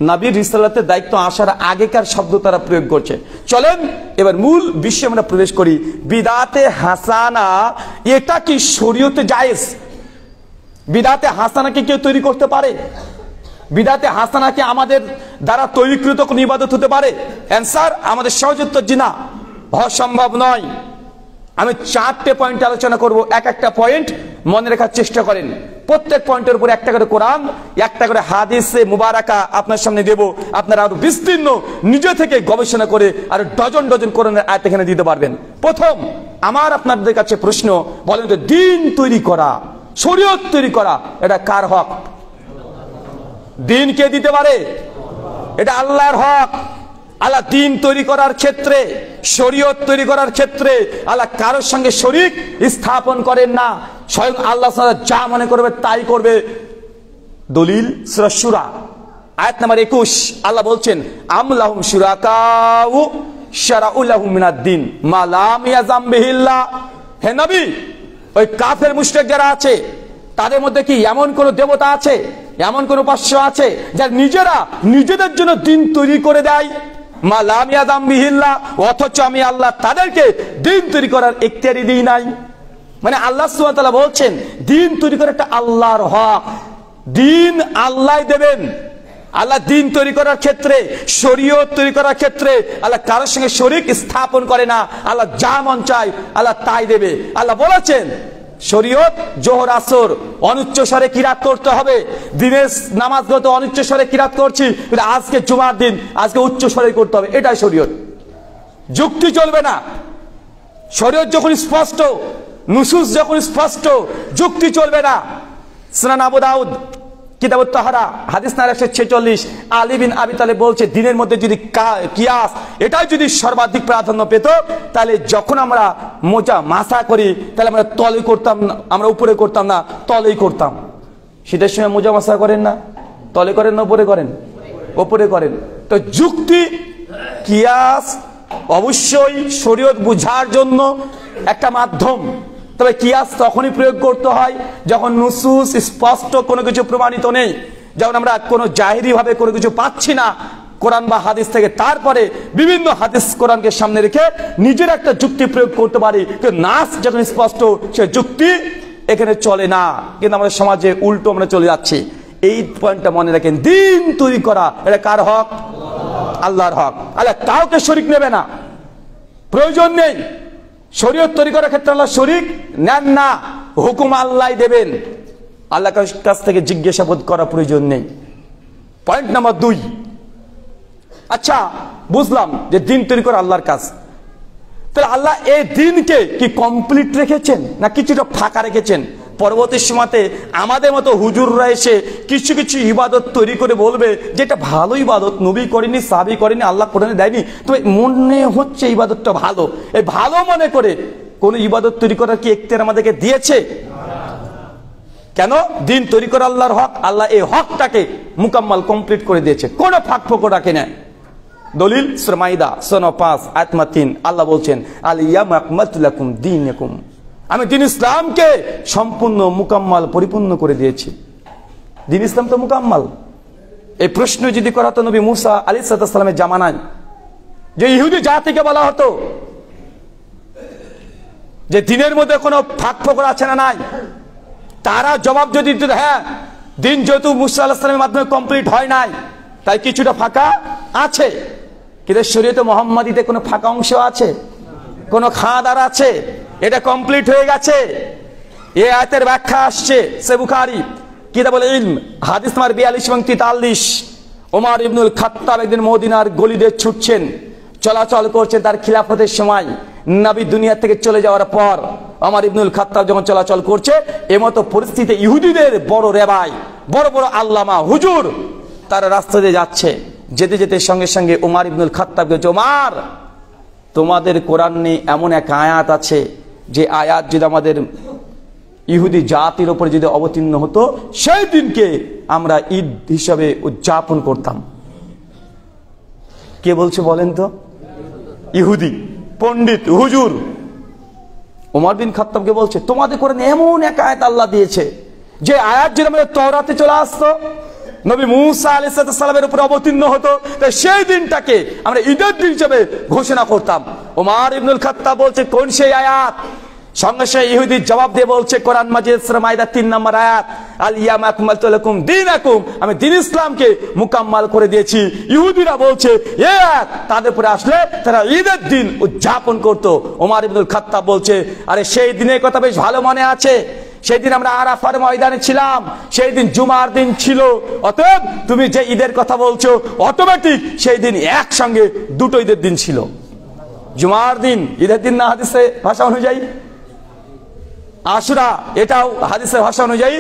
নবীর রিসালাতের দায়িত্ব আসার আগেকার শব্দ তারা প্রয়োগ করছে। চলেন এবার মূল বিষয়ে আমরা প্রবেশ করি। বিদাতে হাসানা এটা কি শরীয়তে জায়েজ? বিদাতে হাসানাকে কেউ তৈরি করতে পারে? বিদাতে হাসানাকে আমাদের দ্বারা তৈরিকৃত কোন ইবাদত হতে পারে? অ্যান্সার আমাদের সহজ উত্তর জি না, হওয়া সম্ভব নয়। আমি 4টে পয়েন্ট আলোচনা করব, এক একটা পয়েন্ট মনে রাখার চেষ্টা করেন। প্রত্যেক পয়েন্টের উপর একটা করে কোরআন, একটা করে হাদিসে মুবারাকা আপনার সামনে দেব। আপনারা আরো বিস্তীর্ণ নিজে থেকে গবেষণা করে আর ডজন ডজন কোরআনের আয়াত এখানে দিতে পারবেন। প্রথম আমার আপনাদের কাছে প্রশ্ন, বলেন তো দিন তৈরি করা, শরীয়ত তৈরি করা এটা কার হক? দিন কে দিতে পারে? এটা আল্লাহর হক। আল্লাহ দিন তৈরি করার ক্ষেত্রে, শরীয়ত তৈরি করার ক্ষেত্রে আল্লাহ কারোর সঙ্গে শরীক স্থাপন করেন না। স্বয়ং আল্লাহ যা মনে করবে তাই করবে। দলিল সূরা সূরা আয়াত নাম্বার 21 আল্লাহ বলছেন, আম লাহুম শুরাকাউ শারাউ লাহুম মিনাদ-দ্বীন মা লাম ইয়াযাম বিহিল্লাহ। হে নবী, ওই কাফের মুশরিক যারা আছে তাদের মধ্যে কি এমন কোন দেবতা আছে, এমন কোন উপাস্য আছে যারা নিজেরা নিজেদের জন্য দিন তৈরি করে দেয়? মা লাম ইয়াযাম বিহিল্লাহ, অথচ আমি আল্লাহ তাদেরকে দিন তৈরি করার ইখতিয়ারই দিই নাই। মানে আল্লাহ সুবহানাহু ওয়া তাআলা বলছেন দিন তৈরি করা একটা আল্লাহর হক, দিন আল্লাহ দেবেন। আল্লাহ দিন তৈরি করার ক্ষেত্রে, শরীয়ত তৈরি করার ক্ষেত্রে আল্লাহ কারোর সঙ্গে শরীক স্থাপন করে না। আল্লাহ যা মন চায় আল্লাহ তাই দেবে। আল্লাহ বলেছেন শরীয়ত জোহর আসর অনুচ্চ স্বরে কিরাত করতে হবে। দিনের নামাজগত অনুচ্চ স্বরে কিরাত করছি, আজকে জুমার দিন আজকে উচ্চ স্বরে করতে হবে, এটাই শরীয়ত। যুক্তি চলবে না। শরীয়ত যখন স্পষ্ট, নুসুস যখন স্পষ্ট, যুক্তি চলবে না। সুনান আবু দাউদ কিতাবুত তাহারা হাদিস নাম্বার 146 আলী বিন আবি তালেব বলছে দিনের মধ্যে যদি কিয়াস এটাই যদি সর্বাধিক প্রাধান্য পেত তাহলে যখন আমরা মোজা মাসা করি তাহলে আমরা তলে করতাম না, আমরা উপরে করতাম না, তলেই করতাম। শীতের সময় মোজা মাসা করেন না, তলে করেন না উপরে করেন? উপরে করেন। তো যুক্তি কিয়াস অবশ্যই শরীয়ত বুঝার জন্য একটা মাধ্যম। তবে কিয়াস তখনই প্রয়োগ করতে হয় যখন নুসুস স্পষ্ট কোনো কিছু প্রমাণিত নেই, যখন আমরা কোনো জাহিরি ভাবে কোনো কিছু পাচ্ছি না কোরআন বা হাদিস থেকে, তারপরে বিভিন্ন হাদিস কোরআনকে সামনে রেখে নিজের একটা যুক্তি প্রয়োগ করতে পারি। কিন্তু নাস যখন স্পষ্ট, সে যুক্তি এখানে চলে না। কিন্তু আমাদের সমাজে উল্টো আমরা চলে যাচ্ছি। এই পয়েন্টটা মনে রাখেন, দিন তৈরি করা এটা কার হক? আল্লাহর হক। আল্লাহ কাউকে শরীক নেবে না, প্রয়োজন নেই। শরীয়ত তৈরি করার ক্ষেত্রে আল্লাহ শরীক নেন না, হুকুম আল্লাহ দেবেন। আল্লাহর কাছ থেকে জিজ্ঞাসাবাদ করা প্রয়োজন নেই। পয়েন্ট নাম্বার 2, আচ্ছা বুঝলাম যে দিন তৈরি করা আল্লাহর কাজ। তাহলে আল্লাহ এই দিনকে কি কমপ্লিট রেখেছেন না কিছুটা ফাঁকা রেখেছেন? পরবর্তী সময়তে আমাদের মতো হুজুররা এসে কিছু কিছু ইবাদত তৈরি করে বলবে যে এটা ভালো ইবাদত, নবী করেনি, সাহাবী করেনি, আল্লাহ কোরআনে দেয়নি, তবে মনে হচ্ছে ইবাদতটা ভালো। এই ভালো মনে করে কোন ইবাদত তৈরি করার কি ইখতিয়ার আমাদেরকে দিয়েছে? কেন? দিন তৈরি করা আল্লাহর হক। আল্লাহ এই হকটাকে মুকাম্মাল কমপ্লিট করে দিয়েছে, কোনো ফাঁক ফোকর রাখে না। দলিল সূরা মাইদা 5 আয়াত 3 আল্লাহ বলছেন আল ইয়াউমা আকমালতু লাকুম দীনাকুম, আমি দিন ইসলামকে সম্পূর্ণ মুকাম্মাল পরিপূর্ণ করে দিয়েছি। দিন ইসলাম তো মুকাম্মাল, এই প্রশ্ন যদি করা হতো নবী মুসা আলাইহিস সালামের জামানায়, যে ইহুদি জাতিকে বলা হতো যে দিনের মধ্যে কোনো ফাঁক ফোকর আছে না নাই, তারা জবাব যদি দিত হ্যাঁ দিন যেহেতু মুসা আলাইহিস সালামের মাধ্যমে কমপ্লিট হয় নাই তাই কিছুটা ফাঁকা আছে, কিন্তু শরীয়তে মুহাম্মাদিতে কোনো ফাঁকা অংশ আছে, কোনো খাদার আছে? এটা কমপ্লিট হয়ে গেছে। এই আয়াতের ব্যাখ্যা আসছে সে বুখারী কিতাবুল ইলম হাদিস নাম্বার 42 এবং 43। ওমর ইবনুল খাত্তাব একদিন মদিনার গলি দিয়ে ছুটছেন, চলাচল করছেন তার খিলাফতের সময়। নবী দুনিয়া থেকে চলে যাওয়ার পর ওমর ইবনুল খাত্তাব যখন চলাচল করছে, এমতো পরিস্থিতিতে ইহুদিদের বড় রেবাই, বড় বড় আল্লামা হুজুর তারা রাস্তা দিয়ে যাচ্ছে। যেতে যেতে সঙ্গে সঙ্গে ওমর ইবনুল খাত্তাবকে বলছে, ওমর তোমাদের কোরআনে এমন এক আয়াত আছে যে আয়াত যদি আমাদের ইহুদি জাতির উপর যদি অবতীর্ণ হতো সেই দিনকে আমরা ঈদ হিসাবে উদযাপন করতাম। কে বলছে বলেন তো? ইহুদি পণ্ডিত হুজুর ওমর বিন খাত্তাবকে বলছে, তোমাদের কোরআনে এমন এক আয়াত আল্লাহ দিয়েছে যে আয়াত যদি আমাদের তওরাতে চলে আসতো, নবী মুসা আলাইহিস সালামের উপর অবতীর্ণ হতো, তাই সেই দিনটাকে আমরা ঈদের দিন হিসেবে ঘোষণা করতাম। ওমর ইবনুল খাত্তাব বলছে, কোন সেই আয়াত? সঙ্গে সঙ্গে ইহুদি জবাব দিয়ে বলছে, কোরআন মাজিদ সূরা মাইদা 3 নম্বর আয়াত, আল ইয়াউমা আকমালতু লাকুম দীনাকুম, আমি দ্বীন ইসলামকে মুকাম্মাল করে দিয়েছি। ইহুদিরা বলছে এই আয়াত তাদের উপরে আসলে তারা ঈদের দিন উদযাপন করত। ওমর ইবনুল খাত্তাব বলছে, আরে সেই দিনের কথা বেশ ভালো মনে আছে, সেই দিন আমরা আরাফার ময়দানে ছিলাম, সেই দিন জুমার দিন ছিল, অতএব তুমি যে ঈদের কথা বলছো অটোমেটিক সেই দিন একসঙ্গে দুটো ঈদের দিন ছিল। জুমার দিন ঈদের দিন না হাদিসে ভাষা অনুযায়ী, আশুরা এটাও হাদিসের ভাষা অনুযায়ী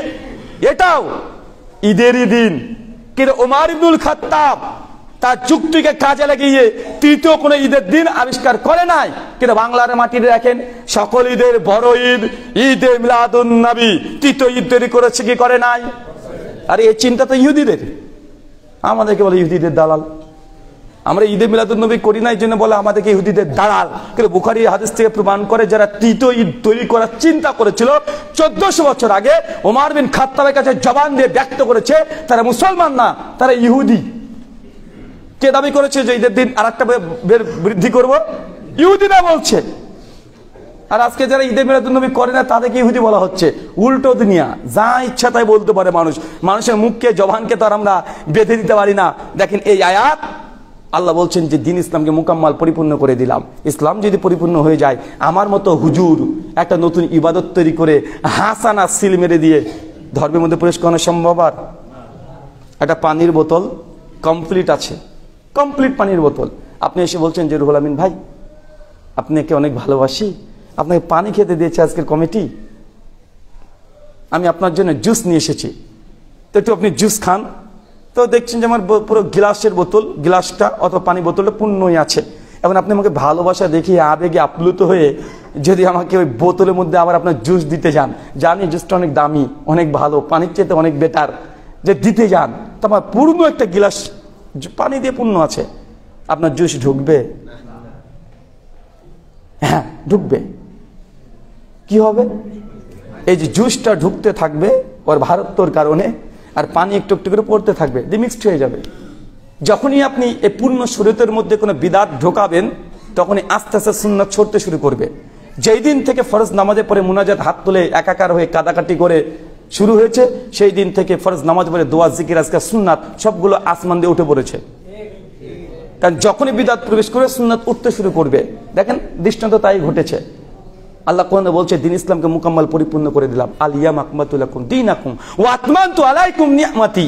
এটাও ঈদেরই দিন। কিন্তু ওমর ইবনুল খাত্তাব তার যুক্তিকে কাজে লাগিয়ে তৃতীয় কোন ঈদের দিন আবিষ্কার করে নাই। কিন্তু বাংলার মাটিতে দেখেন সকল ঈদের বড় ঈদ ঈদে মিলাদুন নবী, তৃতীয় ঈদ তৈরি করেছে কি করে নাই? আরে এই চিন্তা তো ইহুদিদের, আমাদেরকে বলে ইহুদিদের দালাল। আমরা ঈদে মিলাদুন নবী করি না, এই জন্য বলে আমাদেরকে ইহুদিদের দালাল। কিন্তু বুখারী হাদিস থেকে প্রমাণ করে যারা তৃতীয় ঈদ তৈরি করার চিন্তা করেছিল 1400 বছর আগে, ওমর বিন খাত্তাবের কাছে জবান দিয়ে ব্যক্ত করেছে তারা মুসলমান না, তারা ইহুদি। কে দাবি করেছে যে ঈদের দিন আরেকটা বৃদ্ধি করব? ইহুদিরা বলছে। আর আজকে যারা ঈদে মিলাদুন নবী করে না তাদেরকে ইহুদি বলা হচ্ছে। উল্টো দুনিয়া, যা ইচ্ছা তাই বলতে পারে মানুষ। মানুষের মুখকে জবানকে তো আর আমরা বেঁধে দিতে পারি না। দেখেন এই আয়াত আল্লাহ বলছেন যে দিন ইসলামকে মুকাম্মাল পরিপূর্ণ করে দিলাম। ইসলাম যদি পরিপূর্ণ হয়ে যায়, আমার মতো হুজুর একটা নতুন ইবাদত তৈরি করে হাসানা সিল মেরে দিয়ে ধর্মের মধ্যে প্রবেশ করানো সম্ভব? আর একটা পানির বোতল কমপ্লিট আছে, কমপ্লিট পানির বোতল, আপনি এসে বলছেন যে রুহুল আমিন ভাই আপনাকে অনেক ভালোবাসি, আপনাকে পানি খেতে দিয়েছে আজকের কমিটি, আমি আপনার জন্য জুস নিয়ে এসেছি, তো একটু আপনি জুস খান। তো দেখছেন যে আমার পুরো গ্লাসের বোতল, গ্লাসটা অথবা পানি বোতলটা পূর্ণই আছে। এখন আপনি আমাকে ভালোবাসা দেখিয়ে আবেগে আপ্লুত হয়ে যদি আমাকে ওই বোতলের মধ্যে আবার আপনার জুস দিতে যান, জানি জুসটা অনেক দামি, অনেক ভালো, পানির চেয়ে অনেক বেটার, যে দিতে যান, তো আমার পূর্ণ একটা গ্লাস পানি দিয়ে পূর্ণ আছে, আপনার জুস ঢুকবে? হ্যাঁ ঢুকবে। কি হবে? এই যে জুসটা ঢুকতে থাকবে ওর ভারত্বর কারণে, আর পানি একটু একটু করে পড়তে থাকবে, দিয়ে মিক্সড হয়ে যাবে। যখনই আপনি এই পূর্ণ শরীয়তের মধ্যে কোনো বিদাত ঢোকাবেন, তখনই আস্তে আস্তে সুন্নাত ছড়তে শুরু করবে। যেই দিন থেকে ফরজ নামাজে পড়ে মুনাজাত হাত তুলে একাকার হয়ে কাদাকাটি করে শুরু হয়েছে, সেই দিন থেকে ফরজ নামাজ পড়ে দোয়া জিকির আজকাল সুন্নাত সবগুলো আসমান দিয়ে উঠে পড়েছে। কারণ যখনই বিদাত প্রবেশ করে সুন্নাত উঠতে শুরু করবে। দেখেন দৃষ্টান্ত তাই ঘটেছে। আল্লাহ কোরআনে বলছে দিন ইসলামকে মুকাম্মাল পরিপূর্ণ করে দিলাম, আল ইয়াউমা আকমালতু লাকুম দীনাকুম ওয়া আতমামতু আলাইকুম নি'মাতি।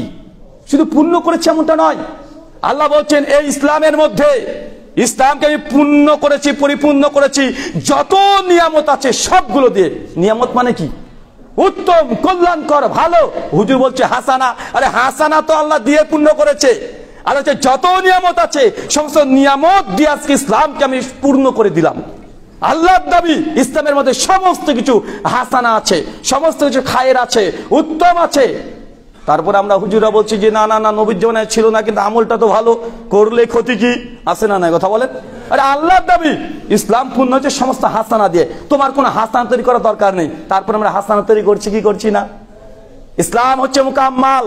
শুধু পূর্ণ করেছে এমনটা নয়, আল্লাহ বলছেন এই ইসলামের মধ্যে ইসলামকে আমি পূর্ণ করেছি, পরিপূর্ণ করেছি, যত নিয়ামত আছে সবগুলো দিয়ে। নিয়ামত মানে কি? উত্তম, কল্যাণকর, ভালো। হুজুর বলছে হাসানা, আরে হাসানা তো আল্লাহ দিয়ে পূর্ণ করেছে। আর হচ্ছে যত নিয়ামত আছে সমস্ত নিয়ামত দিয়ে আজকে ইসলামকে আমি পূর্ণ করে দিলাম। আল্লাহর দাবি ইসলামের মধ্যে সমস্ত কিছু হাসানা আছে, সমস্ত কিছু খায়ের আছে, উত্তম আছে। তারপর আমরা হুজুরা বলছি যে না না না নবীর জীবনে ছিল না, কিন্তু আমলটা তো ভালো, করলে ক্ষতি কি আছে না? নাই কথা বলেন। আরে আল্লাহর দাবি ইসলাম পূর্ণ হচ্ছে সমস্ত হাসানা দিয়ে, তোমার কোনো হাসানা তৈরি করার দরকার নেই। তারপর আমরা হাসানা তৈরি করছি কি করছি না? ইসলাম হচ্ছে মুকাম্মাল,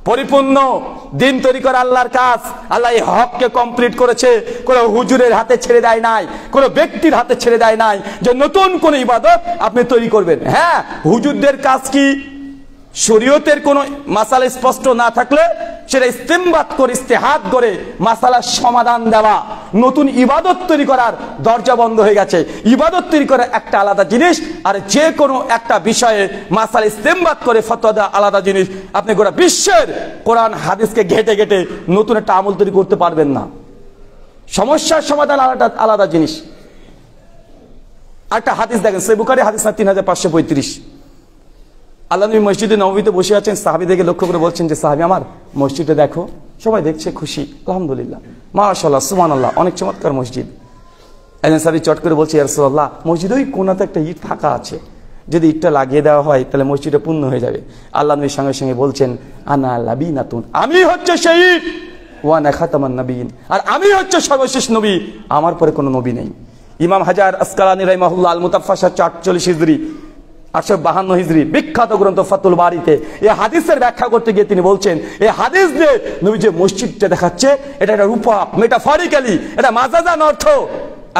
পরিপূর্ণ দিন তৈরি করা আল্লাহর কাজ। আল্লাহ এই হককে কমপ্লিট করেছে, কোনো হুজুরের হাতে ছেড়ে দেয় নাই, কোনো ব্যক্তির হাতে ছেড়ে দেয় নাই যে নতুন কোন ইবাদত আপনি তৈরি করবেন। হ্যাঁ, হুজুরদের কাজ কি শরীয়তের কোন মাসালা স্পষ্ট না থাকলে সেটা ইস্তেমবাদ করে ইস্তেহাদ করে মাসালার সমাধান দেওয়া। নতুন ইবাদত তৈরি করার দরজা বন্ধ হয়ে গেছে। ইবাদত তৈরি করা একটা আলাদা জিনিস, আর যে কোনো একটা বিষয়ে মাসালা ইস্তেমবাদ করে ফতোয়া দেওয়া আলাদা জিনিস। আপনি গোটা বিশ্বের কোরআন হাদিসকে ঘেটে ঘেটে নতুন একটা আমল তৈরি করতে পারবেন না। সমস্যার সমাধান আলাদা আলাদা জিনিস। একটা হাদিস দেখেন, সহিহ বুখারী হাদিস 3535। আল্লাহ নবী মসজিদে নববীতে বসে আছেন, সাহাবীদেরকে লক্ষ্য করে বলছেন যে সাহাবী আমার মসজিদে দেখো, সবাই দেখছে, খুশি, আলহামদুলিল্লাহ, মাশাআল্লাহ, সুবহানাল্লাহ, অনেক চমৎকার মসজিদ। একজন সাহাবী চট করে বলছে, ইয়া রাসূলুল্লাহ, মসজিদে ওই কোণাতে একটা ইট ফাঁকা আছে, যদি ইটটা লাগিয়ে দেওয়া হয় তাহলে মসজিদটা পূর্ণ হয়ে যাবে। আল্লাহ নবীর সঙ্গে সঙ্গে বলছেন, আনা লাবিনাতুন, আমি হচ্ছে সেই ইট, ওয়া আনা খাতামান নবিয়্যিন, আর আমি হচ্ছে সর্বশেষ নবী, আমার পরে কোনো নবী নেই। ইমাম হাজার আসকালানী রাহিমাহুল্লাহ আল মুতাফাসসার 48 হিজরি 852 হিজরি বিখ্যাত গ্রন্থ ফাতুল বারিতে এই হাদিসের ব্যাখ্যা করতে গিয়ে তিনি বলছেন, এই হাদিস দিয়ে নবী যে মসজিদটা দেখাচ্ছে এটা একটা রূপক, মেটাফরিক্যালি, এটা মাজাজান অর্থ।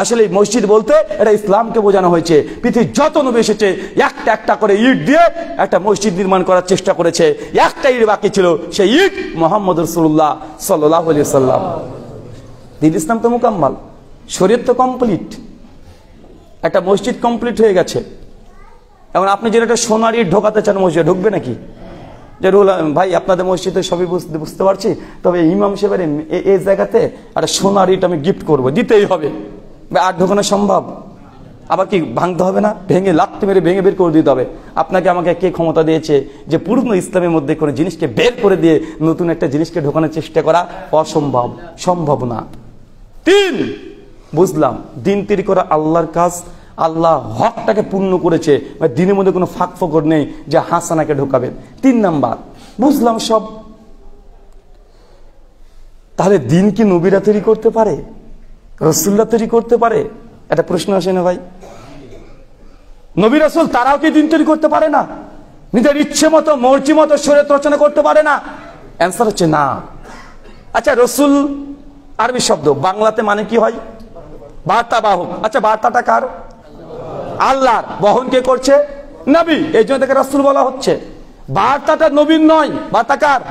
আসলে মসজিদ বলতে এটা ইসলামকে বোঝানো হয়েছে। পৃথিবীর যত নবী এসেছে একটা একটা করে ইট দিয়ে একটা মসজিদ নির্মাণ করার চেষ্টা করেছে। একটা ইট বাকি ছিল, সেই ইট মুহাম্মদ রাসূলুল্লাহ সাল্লাল্লাহু আলাইহি সাল্লাম। দিন ইসলাম তো মুকাম্মাল, শরীয়ত তো কমপ্লিট, একটা মসজিদ কমপ্লিট হয়ে গেছে। এখন আপনি যেটা একটা সোনার ইট ঢোকাতে চান মসজিদে, ঢুকবে নাকি? যে রুল ভাই আপনাদের মসজিদে সবই বুঝতে পারছি, তবে ইমাম সাহেবের এই জায়গাতে একটা সোনার ইট আমি গিফট করবো, দিতেই হবে। আর ঢোকানো সম্ভব? আবার কি ভাঙতে হবে না? ভেঙে লাথি মেরে ভেঙে বের করে দিতে হবে? আপনাকে আমাকে কে ক্ষমতা দিয়েছে যে পূর্ণ ইসলামের মধ্যে কোনো জিনিসকে বের করে দিয়ে নতুন একটা জিনিসকে ঢোকানোর চেষ্টা করা? অসম্ভব, সম্ভব না। 3, বুঝলাম দিন তৈরি করা আল্লাহর কাজ, আল্লাহ হকটাকে পূর্ণ করেছে, দিনের মধ্যে কোনো ফাঁক ফোকর নেই যে হাসানাকে ঢোকাবেন। 3 নাম্বার, বুঝলাম সব। তাহলে দিন কি নবীরা তৈরি করতে পারে, রাসূলরা তৈরি করতে পারে? একটা প্রশ্ন আসে না ভাই? নবী রাসূল তারাও কি দিন তৈরি করতে পারে না? নিজের ইচ্ছে মতো মর্জি মতো শরীয়ত রচনা করতে পারে না? অ্যান্সার হচ্ছে না। আচ্ছা, রাসূল আরবি শব্দ, বাংলাতে মানে কি হয়? বার্তা বাহক। আচ্ছা, বার্তাটা কার? আল্লাহর। বহন কে করছে? নবী। এই জন্য তাকে রাসূল বলা হচ্ছে। বার্তাটা নবীর নয়, বার্তা কার?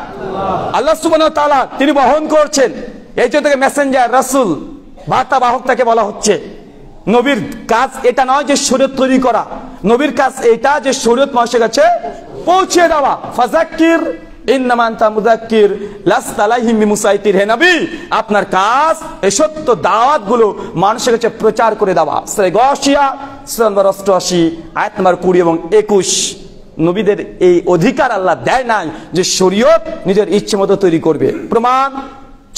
আল্লাহ সুবহানাহু ওয়া তাআলা, তিনি বহন করছেন। এই জন্য তাকে মেসেঞ্জার, রাসূল, বার্তা বাহক তাকে বলা হচ্ছে। নবীর কাজ এটা নয় যে শরীয়ত তৈরি করা, নবীর কাজ এটা যে শরীয়ত মানুষের কাছে পৌঁছে দেওয়া। ফাযাক্কির ইন্নামা আনতা মুযাক্কির লাস্তা আলাইহিম বিমুসাইতির। হে নবী, আপনার কাজ এই সত্য দাওয়াতগুলো মানুষের কাছে প্রচার করে দেওয়া। সূরা গাশিয়া সূরা নম্বর 88 আয়াত নম্বর 20 এবং 21। নবীদের এই অধিকার আল্লাহ দেয় নাই যে শরীয়ত নিজের ইচ্ছে মতো তৈরি করবে। প্রমাণ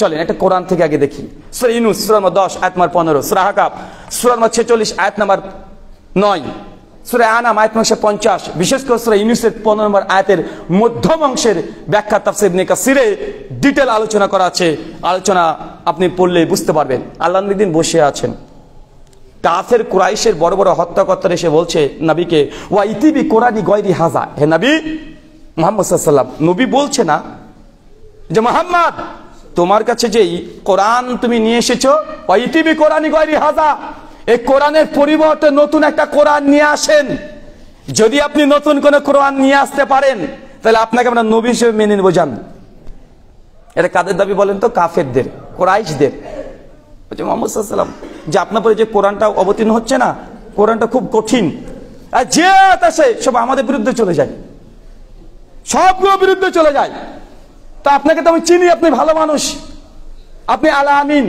চলেন একটা কোরআন থেকে আগে দেখি। সূরা ইউনূস সূরা নম্বর 10 আয়াত নম্বর 15, সূরা আহকাফ সূরা নম্বর 46 আয়াত নম্বর 9, সূরা আনাম আয়াত নম্বর 50। বিশেষ করে সূরা ইউনূসের 15 নম্বর আয়াতের মধ্যম অংশের ব্যাখ্যা তাফসীর ইবনে কাসিরে ডিটেইল আলোচনা করা আছে। আলোচনা আপনি পড়লে বুঝতে পারবেন। আল্লাহ নবী বসে আছেন, কাফের কুরাইশের বড় বড় হত্যাকর্তারা এসে বলছে নবীকে, ওয়া ইতিবি কোরআনি গয়রি হাযা। হে নবী মুহাম্মদ সাল্লাল্লাহু আলাইহি ওয়াসাল্লাম, নবী বলছে না যে মুহাম্মদ তোমার কাছে যেই কোরআন তুমি নিয়ে এসেছো, ওয়া ইতিবি কোরআনি গয়রি হাযা, এই কোরআনের পরিবর্তে নতুন একটা কোরআন নিয়ে আসেন। যদি আপনি নতুন কোন কোরআন নিয়ে আসতে পারেন তাহলে আপনাকে আমরা নবী হিসেবে মেনে নেব। যান। এটা কাদের দাবি বলেন তো? কাফেরদের, কুরাইশদের। বলছে মুহাম্মদ সাল্লাল্লাহু আলাইহি ওয়াসাল্লাম যে আপনার পরে যে কোরআনটা অবতীর্ণ হচ্ছে না, কোরআনটা খুব কঠিন, আর যে আসে সব আমাদের বিরুদ্ধে চলে যায়, সবগুলো বিরুদ্ধে চলে যায়। তা আপনাকে তো আমি চিনি, আপনি ভালো মানুষ, আপনি আলা আমিন,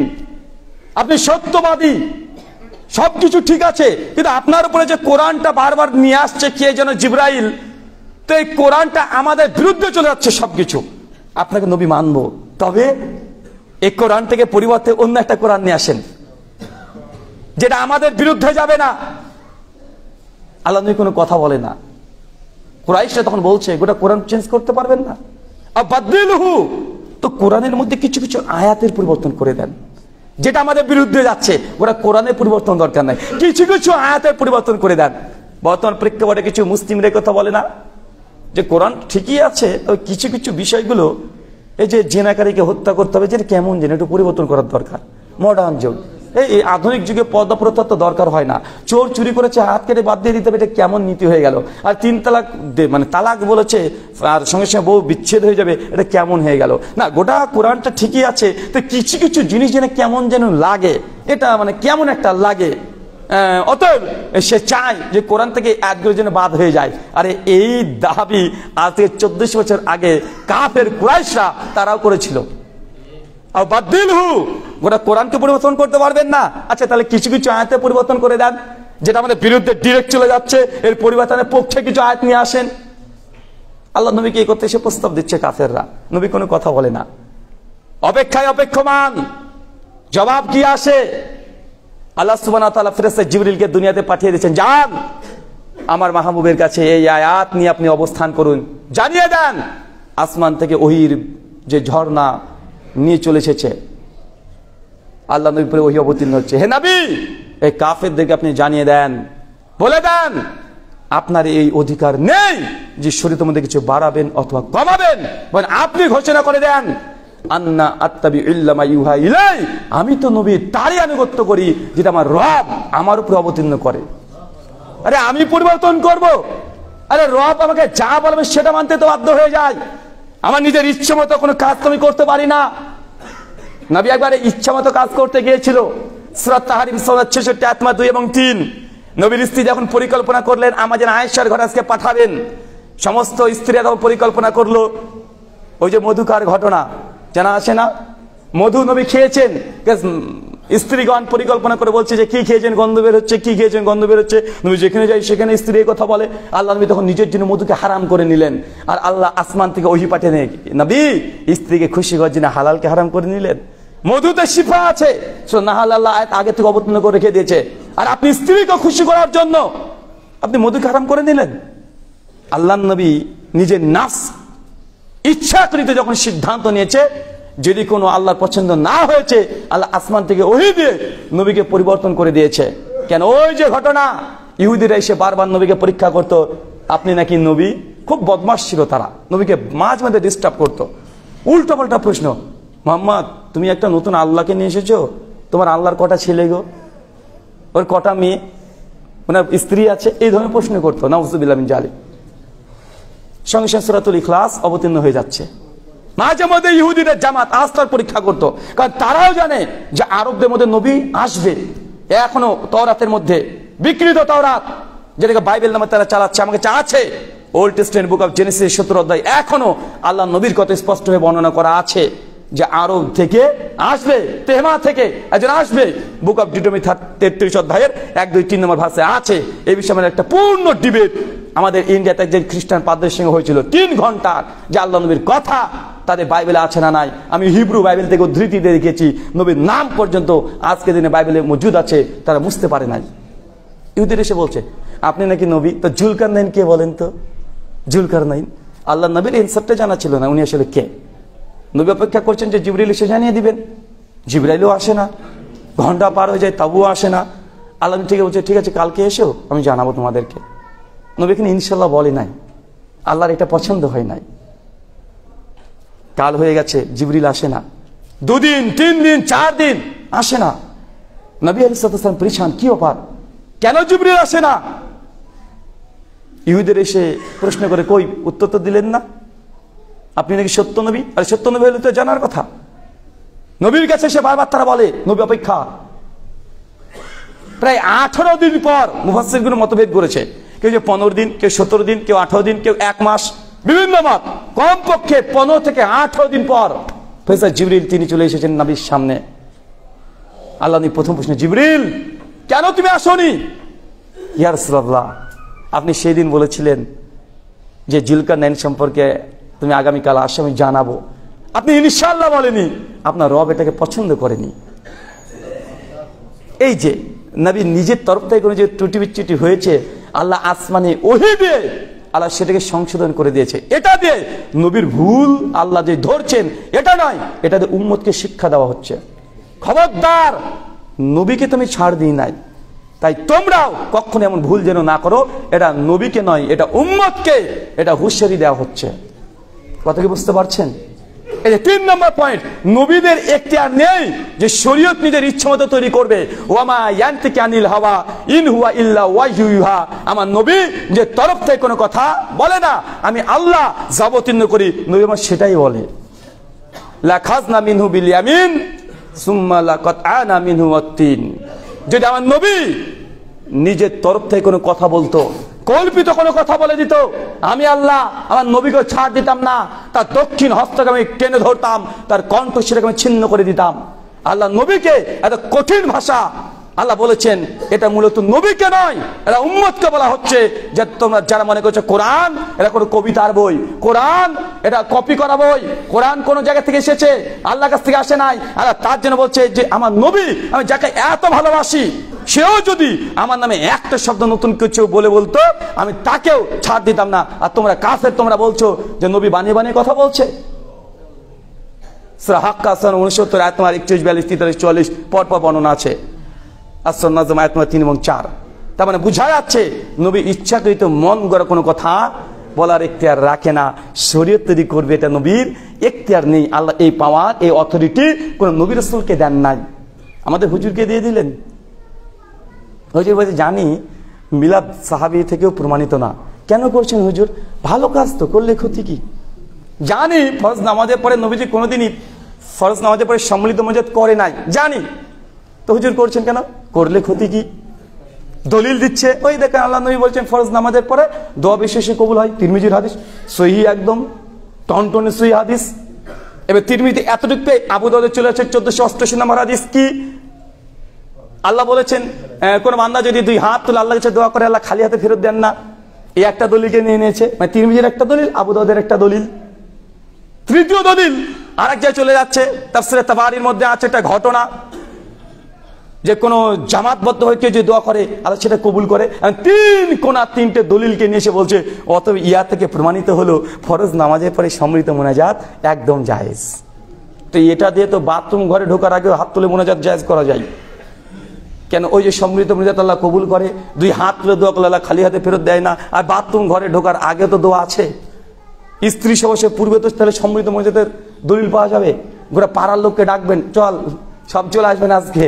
আপনি সত্যবাদী, সবকিছু ঠিক আছে, কিন্তু আপনার উপরে যে কোরআনটা বারবার নিয়ে আসছে কে যেন জিবরাইল, তো এই কোরআনটা আমাদের বিরুদ্ধে চলে যাচ্ছে সবকিছু। আপনাকে নবী মানবো, তবে এই কোরআন থেকে পরিবর্তে অন্য একটা কোরআন নিয়ে আসেন যেটা আমাদের বিরুদ্ধে যাবে না। আল্লাহ নবী কোনো কথা বলে না। কুরাইশরা তখন বলছে গোটা কোরআন চেঞ্জ করতে পারবেন না, আবাদদিলহু, তো কোরআনের মধ্যে কিছু কিছু আয়াতের পরিবর্তন করে দেন যেটা আমাদের বিরুদ্ধে যাচ্ছে। ওরা কোরআনের পরিবর্তন দরকার নাই, কিছু কিছু আয়াতের পরিবর্তন করে দেন। বর্তমান প্রেক্ষাপটে কিছু মুসলিমরা কথা বলে না যে কোরআন ঠিকই আছে, তো কিছু কিছু বিষয়গুলো এই যে জেনাকারীকে হত্যা করতে হবে, যেটা কেমন জেনে একটু পরিবর্তন করার দরকার। মডার্ন যুগ, এই আধুনিক যুগে পর্দা প্রথা তো দরকার হয় না। চোর চুরি করেছে, হাত কেটে বাদ দিয়ে দিতে হবে, এটা কেমন নীতি হয়ে গেল। আর 3 তালাক মানে তালাক বলেছে, আর সঙ্গে সঙ্গে বউ বিচ্ছেদ হয়ে যাবে, এটা কেমন হয়ে গেল। না, গোটা কোরআনটা ঠিকই আছে, তো কিছু কিছু জিনিস যেন কেমন যেন লাগে, এটা মানে কেমন একটা লাগে। অতএব সে চায় যে কোরআন থেকে আয়াতগুলো যেন বাদ হয়ে যায়। আরে এই দাবি আজ থেকে 1400 বছর আগে কাফের কুরাইশরা তারাও করেছিল। গোটা কোরআনকে পরিবর্তন করতে পারবেন না, আচ্ছা তাহলে কিছু কিছু আয়াতে পরিবর্তন করে দেন, যেটা আমাদের বিরুদ্ধে ডিরেক্ট চলে যাচ্ছে, এর পরিবর্তনের পক্ষে কিছু আয়াত নিয়ে আসেন। আল্লাহ নবীকে এই করতে এসে প্রস্তাব দিচ্ছে কাফেররা, নবী কোনো কথা বলে না, অপেক্ষায় অপেক্ষমান। জবাব কি আসে? আল্লাহ সুবহানাহু ওয়া তাআলা ফেরেশতা জিবরিলকে দুনিয়াতে পাঠিয়ে দিয়েছেন, যান আমার মাহবুবের কাছে এই আয়াত নিয়ে আপনি অবস্থান করুন, জানিয়ে দেন আসমান থেকে ওহীর যে ঝর্ণা নিয়ে চলে এসেছে, আল্লাহ নবীর উপরে ওহী অবতীর্ণ হচ্ছে। হে নবী, এই কাফেরদেরকে আপনি জানিয়ে দেন, বলে দেন আপনার এই অধিকার নেই যে শরীয়তের মধ্যে কিছু বাড়াবেন অথবা কমাবেন, বলেন আপনি ঘোষণা করে দেন আন্না আত্তাবি ইল্লা মা ইউহা ইলাই, আমি তো নবী তারই আনুগত্য করি যেটা আমার রব আমার উপরে অবতীর্ণ করে। আরে আমি পরিবর্তন করব? আরে রব আমাকে যা বলবে সেটা মানতে তো বাধ্য হয়ে যায়। আমার নিজের ইচ্ছে মতো কোনো কাজ তো আমি করতে পারি না। নবী একবারে ইচ্ছা মতো কাজ করতে গিয়েছিল। সূরা তাহরিম 66 আয়াত 2 এবং 3। নবীর স্ত্রী যখন পরিকল্পনা করলেন আমাদের আয়েশার ঘরে আজকে পাঠাবেন, সমস্ত স্ত্রীরা তখন পরিকল্পনা করলো, ওই যে মধুকার ঘটনা জানা আছে না, মধু নবী খেয়েছেন, স্ত্রীগণ পরিকল্পনা করে বলছে যে কি খেয়েছেন গন্ধ বের হচ্ছে, কি খেয়েছেন গন্ধ বের হচ্ছে। নবী যেখানে যাই সেখানে স্ত্রী এই কথা বলে। আল্লাহ নবী তখন নিজের জন্য মধুকে হারাম করে নিলেন, আর আল্লাহ আসমান থেকে ওহী পাঠিয়ে নেই, নবী স্ত্রীকে খুশি করার জন্য হালালকে হারাম করে নিলেন। মধুতে শিফা আছে, নাহাল আল্লাহ আয়াত আগে থেকে অবতীর্ণ করে রেখে দিয়েছে, আর আপনি স্ত্রীকে খুশি করার জন্য আপনি মধুকে হারাম করে নিলেন। আল্লাহ নবী নিজের নাফস ইচ্ছাকৃত যখন সিদ্ধান্ত নিয়েছে, যদি কোনো আল্লাহর পছন্দ না হয়েছে, আল্লাহ আসমান থেকে ওহী দিয়ে নবীকে পরিবর্তন করে দিয়েছে। কেন? ওই যে ঘটনা, ইহুদিরা এসে বারবার নবীকে পরীক্ষা করত, আপনি নাকি নবী। খুব বদমাশ ছিল তারা, নবীকে মাঝে মাঝে ডিস্টার্ব করতো। উল্টো পাল্টা প্রশ্ন, মুহাম্মদ তুমি একটা নতুন আল্লাহকে নিয়ে এসেছো, তোমার আল্লাহর কটা ছেলে গো, ওর কটা মেয়ে, ওনার স্ত্রী আছে, এই ধরনের প্রশ্ন করতো। নাউযুবিল্লাহ মিন জালিক। সঙ্গে সঙ্গে সূরাতুল ইখলাস অবতীর্ণ হয়ে যাচ্ছে। মাঝে মধ্যে ইহুদিদের জামাত আস্থার পরীক্ষা করত, কারণ তারাও জানে যে আরবদের মধ্যে নবী আসবে। এখনো তাওরাতের মধ্যে বিকৃত তাওরাত, যেটাকে বাইবেল নামে তারা চালাচ্ছে, আমাকে চালাচ্ছে, old testament book of Genesis 17 অধ্যায় এখনো আল্লাহ নবীর কথা স্পষ্টভাবে বর্ণনা করা আছে যে আরব থেকে আসবে, তেহমা থেকে একজন আসবে। বুক অফ ডিউটেরনমি 33 অধ্যায়ের 1, 2, 3 নম্বর ভার্সে আছে। এই বিষয়ে আমাদের একটা পূর্ণ ডিবেট আমাদের ইন্ডিয়াতে একজন খ্রিস্টান পাদ্রীর সঙ্গে হয়েছিল 3 ঘন্টার, যে আল্লাহ নবীর কথা তাদের বাইবেলে আছে না নাই। আমি হিব্রু বাইবেল থেকে উদ্ধৃতি দিয়ে দেখেছি, নবীর নাম পর্যন্ত আজকের দিনে বাইবেলে মজুদ আছে, তারা বুঝতে পারে নাই। ইহুদিরা এসে বলছে আপনি নাকি নবী, তো জুলকারনাইন কে বলেন তো? জুলকারনাইন, আল্লাহ নবীর ইনসাফটা জানা ছিল না, উনি আসলে কে। নবী অপেক্ষা করছেন যে জিবরিল এসে জানিয়ে দিবেন, জিবরাইলও আসে না, ঘন্টা পার হয়ে যায় তবুও আসে না। আল্লাহ ঠিক বলছে ঠিক আছে কালকে এসো আমি জানাবো তোমাদেরকে। নবী এখানে ইনশাল্লাহ বলে নাই, আল্লাহর এটা পছন্দ হয় নাই। কাল হয়ে গেছে, জিবরিল আসে না, 2 দিন 3 দিন 4 দিন আসে না। নবী আলাইহিস সালাম পরিশান, কি ব্যাপার, কেন জিবরিল আসে না? ইহুদিরা এসে প্রশ্ন করে, কই উত্তর তো দিলেন না, আপনি নাকি সত্য নবী। আর সত্য নবী হলে তো জানার কথা। নবীর কাছে এসে বারবার তারা বলে নবী অপেক্ষা। প্রায় 18 দিন পর মুফাসসিরগণ মতভেদ করেছে, কেউ যে 15 দিন, কেউ 17 দিন, কেউ 18 দিন, কেউ 1 মাস, বিভিন্ন মত। কমপক্ষে 15 থেকে 18 দিন পর ফেরেশতা জিবরিল তিনি চলে এসেছেন নবীর সামনে। আল্লাহ নবী প্রথম প্রশ্ন, জিবরিল কেন তুমি আসোনি? ইয়া রাসূলুল্লাহ আপনি সেই দিন বলেছিলেন যে জুলকারনাইন সম্পর্কে তুমি আগামীকাল আসো আমি জানাবো, আপনি ইনশাআল্লাহ বলেনি, আপনার রব এটাকে পছন্দ করেনি। এই যে নবী নিজের তরফ থেকে কোনো যে ত্রুটি বিচ্যুতি হয়েছে, আল্লাহ আসমানে ওহী দিয়ে আল্লাহ সেটাকে সংশোধন করে দিয়েছে। এটা দিয়ে নবীর ভুল আল্লাহ যে ধরছেন এটা নয়, এটা দিয়ে উম্মতকে শিক্ষা দেওয়া হচ্ছে, খবরদার নবীকে তুমি ছাড় দিই নাই, তাই তোমরাও কখনো এমন ভুল যেন না করো। এটা নবীকে নয়, এটা উম্মতকে এটা হুঁশিয়ারি দেওয়া হচ্ছে। কথা কি বুঝতে পারছেন? এই যে 3 নম্বর পয়েন্ট, নবীদের এখতিয়ার নেই যে শরীয়ত নিজের ইচ্ছামতো তৈরি করবে। ওয়ামা ইয়ানতিকু আনিল হাওয়া ইন হুয়া ইল্লা ওয়াহয়ু ইউহা। আমার নবী যে তরফ থেকে কোনো কথা বলে না, আমি আল্লাহ যাবতীর্ণ করি, নবী আমার সেটাই বলে। লাখাযনা মিনহু বিল ইয়ামিন সুম্মা লাকাতআনা মিনহু ওয়াত-তিন। যদি আমার নবী নিজের তরফ থেকে কোনো কথা বলতো, কল্পিত কোনো কথা বলে দিত, আমি আল্লাহ আমার নবীকে ছাড় দিতাম না, তার দক্ষিণ হস্তকে আমি টেনে ধরতাম, তার কণ্ঠশিরাকে আমি ছিন্ন করে দিতাম। আল্লাহ নবীকে এত কঠিন ভাষা আল্লাহ বলেছেন, এটা মূলত নবীকে নয়, এটা উম্মতকে বলা হচ্ছে যে তোমরা যারা মনে করছো কোরআন এটা কোনো কবিতার বই, কোরআন এটা কপি করা বই, কোরআন কোন জায়গা থেকে এসেছে, আল্লাহর কাছ থেকে আসে নাই। আল্লাহ তার জন্য বলছে যে আমার নবী আমি যাকে এত ভালোবাসি, সেও যদি আমার নামে একটা শব্দ নতুন কিছু বলে বলতো, আমি তাকেও ছাড় দিতাম না। আর তোমরা কাফের, তোমরা বলছো যে নবী বানিয়ে বানিয়ে কথা বলছে। সূরা হাক্কা 69 আয়াত 31, 42, 43, 44 পর পর বর্ণনা আছে। আসর নাজম আয়াত 3 এবং 4। তার মানে বোঝা যাচ্ছে নবী ইচ্ছাকৃত মন গড়া কোনো কথা বলার এখতিয়ার রাখে না। শরীয়ত তৈরি করবে এটা নবীর এখতিয়ার নেই। আল্লাহ এই পাওয়ার, এই অথরিটি কোন নবী রাসূলকে দেন নাই, আমাদের হুজুরকে দিয়ে দিলেন। হুজুর বলছে জানি মিলাদ সাহাবী থেকেও প্রমাণিত না, কেন করছেন হুজুর? ভালো কাজ তো, করলে ক্ষতি কি? জানি ফরজ নামাজের পরে নবীজি কোনোদিনই ফরজ নামাজের পরে সম্মিলিত মুনাজাত করে নাই, জানি, তো হুজুর করছেন কেন? করলে ক্ষতি কি? দলিল দিচ্ছে, ওই দেখেন আল্লাহ নবী বলছেন ফরজ নামাজের পরে দোয়া বিশেষে কবুল হয়, তিরমিজির হাদিস, সহিহ, একদম টনটনে সহিহ হাদিস। এবার তিরমিজি এতটুকু, আবু দাউদে চলে আসে 1488 নম্বর হাদিস। কি আল্লাহ বলেছেন কোন বান্দা যদি 2 হাত তুলে আল্লাহর কাছে দোয়া করে, আল্লাহ খালি হাতে ফেরত দেন না। এই একটা দলিলকে নিয়ে নিয়েছে, মানে তিরমিজির একটা দলিল, আবু দাউদের একটা দলিল। তৃতীয় দলিল আরেক জায়গায় চলে যাচ্ছে, তাফসীরে তাবারির মধ্যে আছে একটা ঘটনা যে কোন জামাতবদ্ধ হয়ে কেউ যে দোয়া করে আল্লাহ সেটা কবুল করে। 3 দলিলকে নিয়ে এসে বলছে অতএব ইয়া থেকে প্রমাণিত হলো ফরজ নামাজের পরে সম্মিলিত মুনাজাত একদম জায়েজ। তো এটা দিয়ে তো বাথরুম ঘরে ঢোকার আগে হাত তুলে মুনাজাত জায়েজ করা যায় কেন? ওই যে সম্মিলিত মুনাজাত আল্লাহ কবুল করে, 2 হাত তুলে দোয়া করলে আল্লাহ খালি হাতে ফেরত দেয় না। আর বাথরুম ঘরে ঢোকার আগে তো দোয়া আছে, স্ত্রী সবসে পূর্বে তো তাহলে সম্মিলিত মুনাজাতের দলিল পাওয়া যাবে। গোটা পাড়ার লোককে ডাকবেন, চল সব চলে আসবেন আজকে,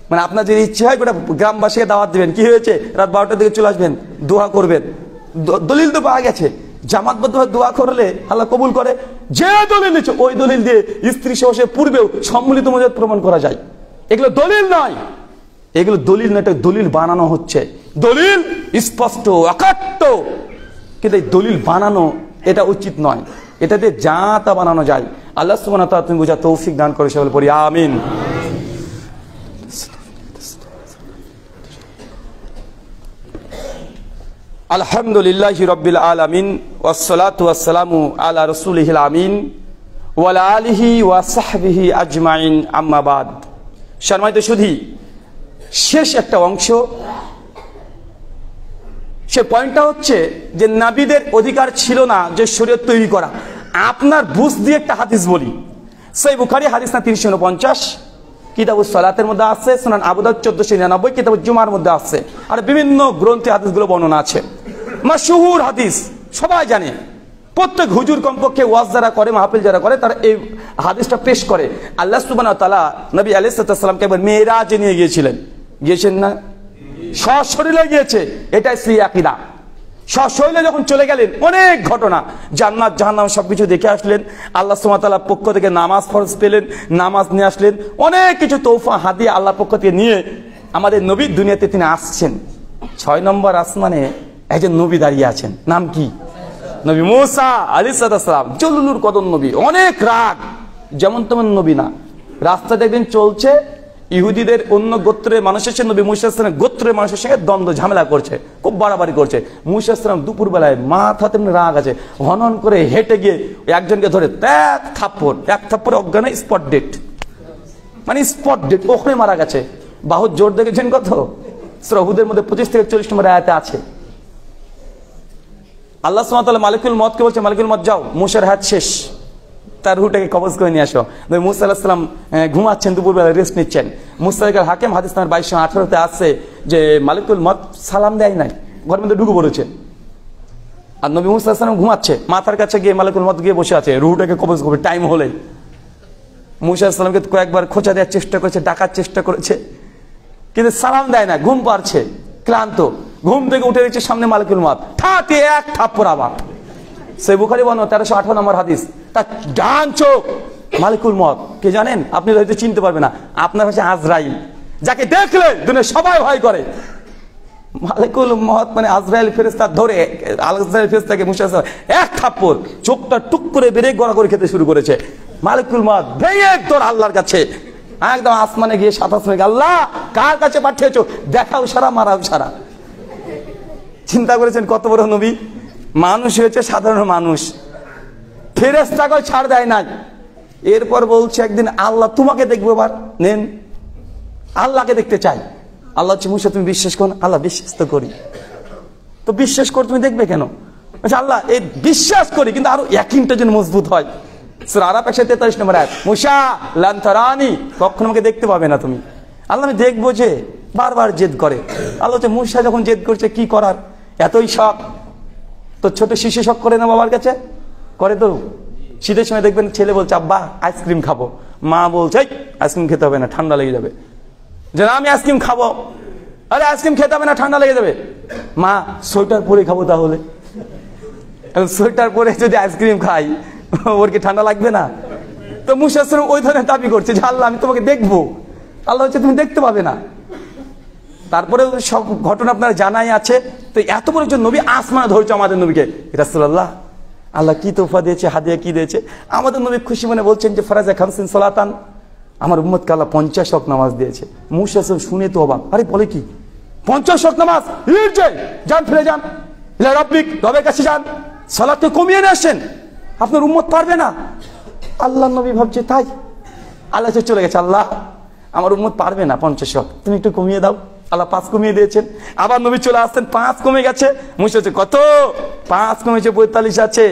মানে আপনার যদি ইচ্ছে হয় গোটা গ্রামবাসীকে দাওয়াত দিবেন, কি হয়েছে রাত 12টার দিকে চলে আসবেন, দোয়া করবেন। দলিল তো পাওয়া গেছে, জামাতবদ্ধ দোয়া করলে আল্লাহ কবুল করে। যে দলিল নিচ্ছে ওই দলিল দিয়ে স্ত্রী সহসে পূর্বেও সম্মিলিত মুনাজাত প্রমাণ করা যায়। এগুলো দলিল নয়, এগুলো দলিল নয়, এটা দলিল বানানো হচ্ছে। দলিল স্পষ্ট অকাট্য, কিন্তু এই দলিল বানানো এটা উচিত নয়, এটা দিয়ে যা তা বানানো যায়। আল্লাহ সুবহানাহু ওয়া তাআলা তুমি বোঝা তৌফিক দান করে, সকলে পড়ি আমিন। আলহামদুলিল্লাহি রাব্বিল আলামিন ওয়াসসালাতু ওয়াসসালামু আলা রাসূলিহিল আমিন ওয়া আলা আলিহি ওয়া সাহবিহি আজমাইন, আম্মা বাদ। সম্মানিত সুধী, শেষ একটা অংশ, সে পয়েন্টটা হচ্ছে যে নবীদের অধিকার ছিল না যে শরীয়ত তৈরি করা। আপনার বুঝ দিয়ে একটা হাদিস বলি, সহিহ বুখারী হাদিস না 349, কিতাবুস সালাতের মধ্যে আছে, সুনান আবু দাউদ 1499, কিতাবুল জুমার মধ্যে আছে, আর বিভিন্ন গ্রন্থে হাদিসগুলো বর্ণনা আছে। মাশহুর হাদিস, সবাই জানে, প্রত্যেক হুজুর কমপক্ষে ওয়াজ যারা করে, মাহফিল যারা করে, তারা এই হাদিসটা পেশ করে। আল্লাহ সুবহানাহু ওয়া তাআলা নবী আলাইহিস সালামকে একবার মেরাজে নিয়ে গিয়েছিলেন, গিয়েছেন না? সশরীরে গিয়েছে, এটাই সেই আকীদা। সশরীরে যখন চলে গেলেন, অনেক ঘটনা, জান্নাত জাহান্নাম সবকিছু দেখে আসলেন। আল্লাহ সুবহানাহু ওয়া তাআলার পক্ষ থেকে নামাজ ফরজ পেলেন, নামাজ নিয়ে আসলেন, অনেক কিছু তৌফা হাদিয়া আল্লাহর পক্ষ থেকে নিয়ে আমাদের নবী দুনিয়াতে তিনি আসছেন। 6 নম্বর আসমানে একজন নবী দাঁড়িয়ে আছেন, নাম কি? নবী মুসা আলাইহিস সালাম, জলিলুল কদর নবী, অনেক রাগ, যেমন তেমন নবী না। রাস্তা দেখবেন চলছে, ইহুদিদের অন্য গোত্রের মানুষের সাথে নবী মুসা আলাইহিস সালাম গোত্রের মানুষের সঙ্গে দ্বন্দ্ব ঝামেলা করছে, খুব বাড়াবাড়ি করছে। মুসা আলাইহিস সালাম দুপুর বেলায় মাথাতে রাগ আছে, হনন করে হেঁটে গিয়ে একজনকে ধরে এক থাপ্পড়ে অজ্ঞান, স্পট ডেট, মানে স্পট ডেট, ওখানে মারা গেছে। বাহুর জোর দেখেছেন কত? সূরা হুদের মধ্যে 25 থেকে 40 নম্বর আয়াতে আছে। আল্লাহ সুবহানাহু ওয়া তাআলা মালিকুল মউতকে বলছে, মালিকুল মউত যাও, মুসার হাত শেষ, তার রুহটাকে কবজ করে নিয়ে আসো। মুসা আলাইহিস সালাম ঘুমাচ্ছেন, দুপুরবেলা রেস্ট নিচ্ছেন। মুস্তাদরাক হাকিম হাদিস নাম্বার 2218 আছে যে মালিকুল মউত সালাম দেয় নাই, ঘরের মধ্যে ঢুকে পড়েছে। আর নবী মুসা আলাইহিস সালাম ঘুমাচ্ছে, মাথার কাছে গিয়ে মালাকুল মউত গিয়ে বসে আছে, রুহটাকে কবজ করবে টাইম হলে। মুসা আলাইহিস সালামকে কয়েকবার খোঁচা দেওয়ার চেষ্টা করেছে, ডাকার চেষ্টা করেছে, কিন্তু সালাম দেয় না, ঘুম পাচ্ছে, ক্লান্ত। ঘুম থেকে উঠে দেখছে সামনে মালাকুল মউত, ঠাতে এক থাপ্পড় আবার। সহিহ বুখারী বর্ণনা 1318 নম্বর হাদিস, তার ডান চোখ মালাকুল মউত। কে জানেন? আপনি হয়তো চিনতে পারবেন না, আপনার কাছে আজরাইল, যাকে দেখলে দুনিয়া সবাই ভয় করে। মালাকুল মউত মানে আজরাইল ফেরেশতা ধরে, আজরাইল ফেরেশতাকে মুসা আলাইহিস সালাম এক থাপ্পড়, চোখটা টুক করে বেরে গড়া করে খেতে শুরু করেছে। মালাকুল মউত ভেঙে তোর আল্লাহর কাছে, একদম আসমানে গিয়ে 7 আসমানে গিয়ে, আল্লাহ কার কাছে পাঠিয়েছো? দেখাও সারা, মারাও সারা। চিন্তা করেছেন কত বড় নবী? মানুষ হয়েছে সাধারণ মানুষ, ফেরেশতাকেও ছাড় দেয় না। এরপর বলছে একদিন আল্লাহ তোমাকে দেখবো, এবার নেন, আল্লাহকে দেখতে চাই। আল্লাহ হচ্ছে মুসা তুমি বিশ্বাস করো? আল্লাহ বিশ্বাস তো করি। তো বিশ্বাস করে তুমি দেখবে কেন? আচ্ছা আল্লাহ এই বিশ্বাস করি, কিন্তু আরো ইয়াকিনটা যেন মজবুত হয়। সূরা আরাফ 143 নম্বর আয়াত, মুসা লান তারানি, কখনো আমাকে দেখতে পাবে না তুমি। আল্লাহ আমি দেখবো যে, বারবার জেদ করে। আল্লাহ হচ্ছে মুসা যখন জেদ করছে কি করার, এতই শখ। তো ছোট শিশু শখ করে না বাবার কাছে, করে তো। শীতের সময় দেখবেন ছেলে বলছে আব্বা আইসক্রিম খাবো, মা বলছে আইসক্রিম খেতে হবে না, ঠান্ডা লেগে যাবে। যে না আমি আইসক্রিম খাবো, আরে আইসক্রিম খেতে হবে না, ঠান্ডা লেগে যাবে। মা সোয়েটার পরে খাবো তাহলে। সোয়েটার পরে যদি আইসক্রিম খাই ওর কি ঠান্ডা লাগবে না? তো মুসা আলাইহিস সালাম ওই ধরনের দাবি করছে যে আল্লাহ আমি তোমাকে দেখবো। আল্লাহ হচ্ছে তুমি দেখতে পাবে না। তারপরে সব ঘটনা আপনার জানাই আছে। তো এত বড় একজন নবী আসমানে ধরছে আমাদের নবীকে, রাসূলুল্লাহ আল্লাহ কি তোফা দিয়েছে, হাদিয়া কি দিয়েছে। আমাদের নবী খুশি মনে বলছেন যে ফরাজে খামসিন সালাতান, আমার উম্মতকে আল্লাহ 50 ওয়াক্ত নামাজ দিয়েছে। মুসা আলাইহিস সালাম শুনে তো অবাক, আরে বলে কি 50 ওয়াক্ত নামাজ? যান ফিরে যান, ইলা রাব্বিক, রবের কাছে যান, সালাতকে কমিয়ে নিয়ে আসেন, আপনার উম্মত পারবে না। আল্লাহ নবী ভাবছে তাই, আল্লাহ চলে গেছে, আল্লাহ আমার উম্মত পারবে না 50 ওয়াক্ত, তুমি একটু কমিয়ে দাও। আল্লাহ 5 কমিয়ে দিয়েছেন। আবার নবী চলে আসছেন, 5 কমে গেছে। মুসা হচ্ছে কত? 5 কমেছে 45 আছে।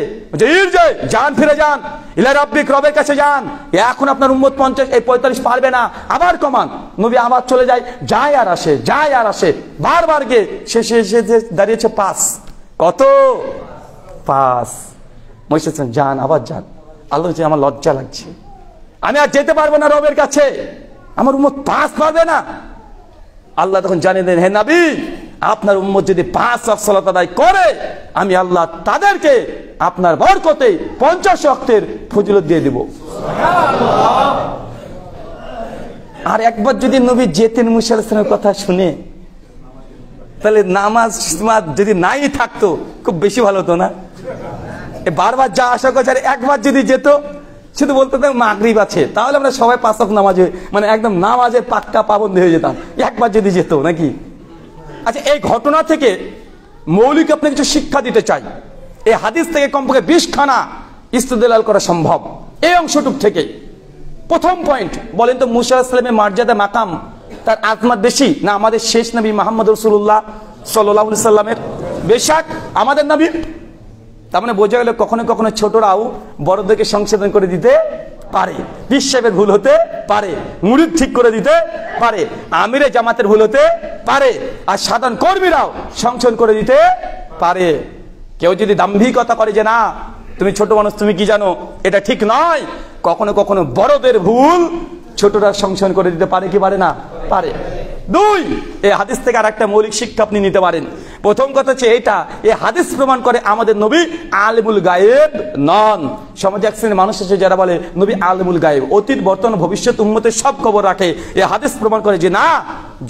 যান ফিরে যান, ইলা রাব্বিক, রবের কাছে যান, এখন আপনার উম্মত 50 এই 45 পারবে না, আবার কমান। নবী আবার চলে যায়, যায় আর আসে, যায় আর আসে, বারবার গিয়ে শেষে এসে দাঁড়িয়েছে 5। কত? 5। মুসা যান, আবার যান। আল্লাহ যে আমার লজ্জা লাগছে, আমি আর যেতে পারবো না রবের কাছে, আমার উম্মত 5 পারবে না। আল্লাহ তখন জানিয়ে দেন, হে নবী আপনার উম্মত যদি 5 ওয়াক্ত সালাত আদায় করে, আমি আল্লাহ তাদেরকে আপনার বরকতে 50 ওয়াক্তের ফজিলত দিয়ে দিব। আর একবার যদি নবী যেতেন মুসা আলাইহিস সালামের কথা শুনে, তাহলে নামাজ যদি নাই থাকতো খুব বেশি ভালো হতো না? বারবার যা আশা করছে, একবার যদি যেত, শুধু বলতে মাগরিব আছে, তাহলে আমরা সবাই 5 ওয়াক্ত নামাজে মানে একদম নামাজের পাক্কা পাবন্দি হয়ে যেতাম, একবার যদি যেত নাকি। আচ্ছা এই ঘটনা থেকে মৌলিক আপনি কিছু শিক্ষা দিতে চাই। এই হাদিস থেকে কমপক্ষে 20 খানা ইস্তেদলাল করা সম্ভব এই অংশটুক থেকে। প্রথম পয়েন্ট, বলেন তো মুসা আলাইহিস সালামের মর্যাদা মাকাম, তার আজমত বেশি না আমাদের শেষ নবী মুহাম্মদ রাসূলুল্লাহ সাল্লাল্লাহু আলাইহি সাল্লামের? বেশক আমাদের নবী। তার মানে বোঝা গেল কখনো কখনো ছোটরাও বড়দেরকে সংশোধন করে দিতে পারে, পীর সাহেবের ভুল হতে পারে, মুরিদ ঠিক করে দিতে পারে, আমিরে জামাতের ভুল হতে পারে, আর সাধারণ কর্মীরাও সংশোধন করে দিতে পারে। কেউ যদি দাম্ভিকতা করে যে না তুমি ছোট মানুষ, তুমি কি জানো, এটা ঠিক নয়। কখনো কখনো বড়দের ভুল ছোটরা সংশোধন করে দিতে পারে কি পারে না? পারে। 2, এই হাদিস থেকে আর একটা মৌলিক শিক্ষা আপনি নিতে পারেন। প্রথম কথা হচ্ছে এটা, এই হাদিস প্রমাণ করে আমাদের নবী আলিমুল গায়েব নন। সমাজে এক শ্রেণীর মানুষ আছে যারা বলে নবী আলিমুল গায়েব, অতীত বর্তমান ভবিষ্যৎ উম্মতের সব খবর রাখে। এই হাদিস প্রমাণ করে যে না,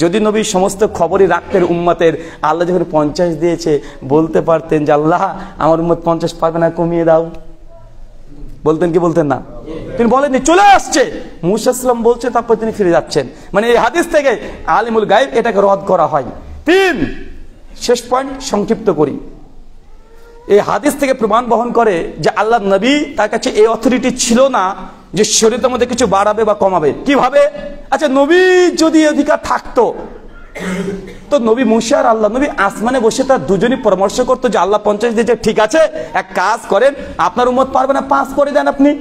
যদি নবী সমস্ত খবরই রাখতেন উম্মতের, আল্লাহ যখন 50 দিয়েছে বলতে পারতেন যে আল্লাহ আমার উম্মত 50 পারবে না, কমিয়ে দাও। বলতেন কি বলতেন না? তিনি বলেননি, চলে আসছে। মুসা আলাইহিস সালাম বলছে, তারপর তিনি ফিরে যাচ্ছেন। মানে এই হাদিস থেকে আলিমুল গায়েব এটাকে রদ করা হয়। 3, শেষ পয়েন্ট সংক্ষিপ্ত করি। এই হাদিস থেকে প্রমাণ বহন করে যে আল্লাহ নবী তার কাছে এই অথরিটি ছিল না যে শরীয়তের মধ্যে কিছু বাড়াবে বা কমাবে। কিভাবে? আচ্ছা নবী যদি অধিকার থাকতো তো নবী মুসা আর আল্লাহ নবী আসমানে বসে তার দুজনই পরামর্শ করতো যে আল্লাহ 50 দিয়েছে, ঠিক আছে এক কাজ করেন, আপনার উম্মত পারবে না, 5 করে দেন আপনি।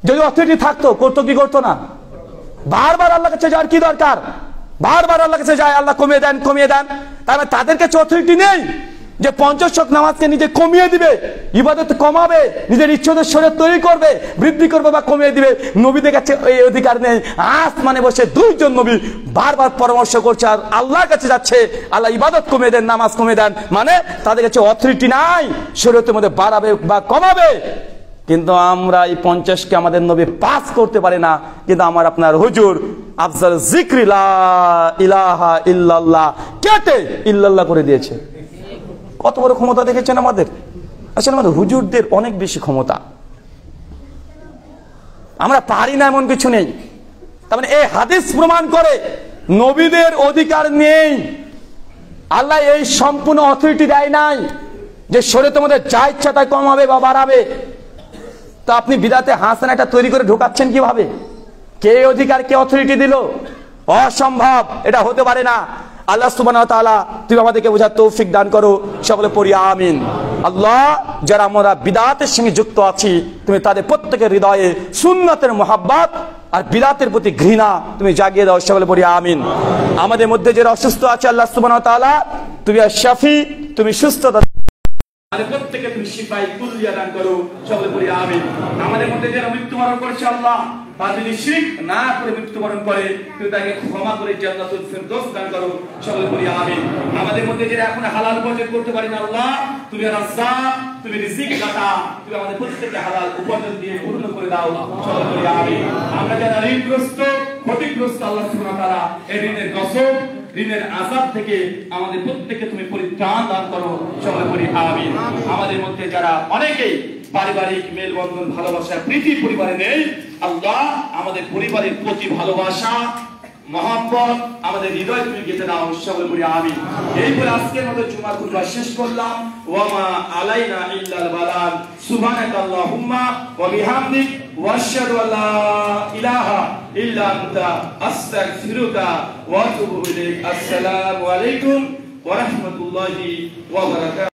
যদি অথরিটি থাকতো করতো কি করতো না? বারবার আল্লাহ কাছে যাওয়ার কি দরকার? বারবার আল্লাহ কাছে যায়, আল্লাহ কমিয়ে দেন কমিয়ে দেন। তাহলে তাদের কাছে অথরিটি নেই, যে 50 ওয়াক্ত নামাজকে নিজে কমিয়ে দিবে, ইবাদত কমাবে, নিজের ইচ্ছাদের শরীর তৈরি করবে, বৃদ্ধি করবে বা কমিয়ে দিবে, নবীদের কাছে এই অধিকার নেই। আসমানে বসে দুইজন নবী বারবার পরামর্শ করছে আর আল্লাহর কাছে যাচ্ছে, আল্লাহ ইবাদত কমিয়ে দেন, নামাজ কমিয়ে দেন, মানে তাদের কাছে অথরিটি নাই শরীয়তের মধ্যে বাড়াবে বা কমাবে। কিন্তু আমরা এই 50কে আমাদের নবী পাস করতে পারে না, কিন্তু আমার আপনার হুজুর আফজাল যিকরি লা ইলাহা ইল্লাল্লাহ কেটে ইল্লাল্লাহ করে দিয়েছে। কত বড় ক্ষমতা দেখেছেন আমাদের। আসলে আমাদের হুজুরদের অনেক বেশি ক্ষমতা, আমরা পারি না এমন কিছু নেই। তার মানে এই হাদিস প্রমাণ করে নবীদের অধিকার নেই, আল্লাহ এই সম্পূর্ণ অথরিটি দেয় নাই যে শরীয়তের মধ্যে যা ইচ্ছা তাই কমাবে বা বাড়াবে। তো আপনি বিদাতে হাসান একটা তৈরি করে ঢোকাচ্ছেন কিভাবে? কে অধিকার, কে অথরিটি দিল? অসম্ভব, এটা হতে পারে না। আল্লাহ সুবহানাহু ওয়া তাআলা তুমি আমাদেরকে বোঝার তৌফিক দান করো, সকলে পড়ি আমিন। আল্লাহ, যারা আমরা বিদআতের সঙ্গে যুক্ত আছি তুমি তাদের প্রত্যেকের হৃদয়ে সুন্নাতের মুহাব্বত আর বিদআতের প্রতি ঘৃণা তুমি জাগিয়ে দাও, সকলে পড়ি আমিন। আমাদের মধ্যে যারা অসুস্থ আছে আল্লাহ সুবহানাহু ওয়া তাআলা তুমি শাফি, তুমি সুস্থতা প্রত্যেকে তুমি শিফায়ে কুল্লিয়া দান করো, সকলে পড়ি আমিন। আমাদের মধ্যে যারা মৃত্যুবরণ করেছে আল্লাহ, তারা যদি শিরক না করে মৃত্যুবরণ করে তুমি তাকে ক্ষমা করে জান্নাতুল ফিরদৌস দান করো, সকলে পড়ি আমিন। আমাদের মধ্যে যারা এখন হালাল উপার্জন করতে পারি না আল্লাহ, তুমি রাজ্জাক, তুমি রিজিক দাতা, তুমি আমাদের প্রত্যেককে হালাল উপার্জন দিয়ে পূর্ণ করে দাও, সকলে পড়ি আমিন। আমরা যারা ঋণগ্রস্ত, ক্ষতিগ্রস্ত আল্লাহ সুবহানাহু ওয়া তাআলা এই ঋণের গজব, ঋণের আযাব থেকে আমাদের প্রত্যেককে তুমি পরিত্রাণ দান করো, সকলে পড়ি আমিন। আমাদের মধ্যে যারা অনেকেই পারিবারিক মেলবন্ধন ভালোবাসা প্রীতি পরিবারে নেই আল্লাহ, আমাদের পরিবারের প্রতি ভালোবাসা মহব্বত আমাদের হৃদয় তুমি গেঁথে দাও, সকলে পড়ি আমিন। এই বলে আজকের মতো জুমার খুতবা শেষ করলাম। ওয়া মা আলাইনা ইল্লাল বালাগ, সুবহানাকাল্লাহুম্মা ওয়া বিহামদিক ওয়া আশহাদু আল্লা ইলাহা ইল্লা আনতা আস্তাগফিরুকা ওয়া আতুবু ইলাইক। আসসালামু আলাইকুম ওয়া রাহমাতুল্লাহি ওয়া বারাকাতুহু।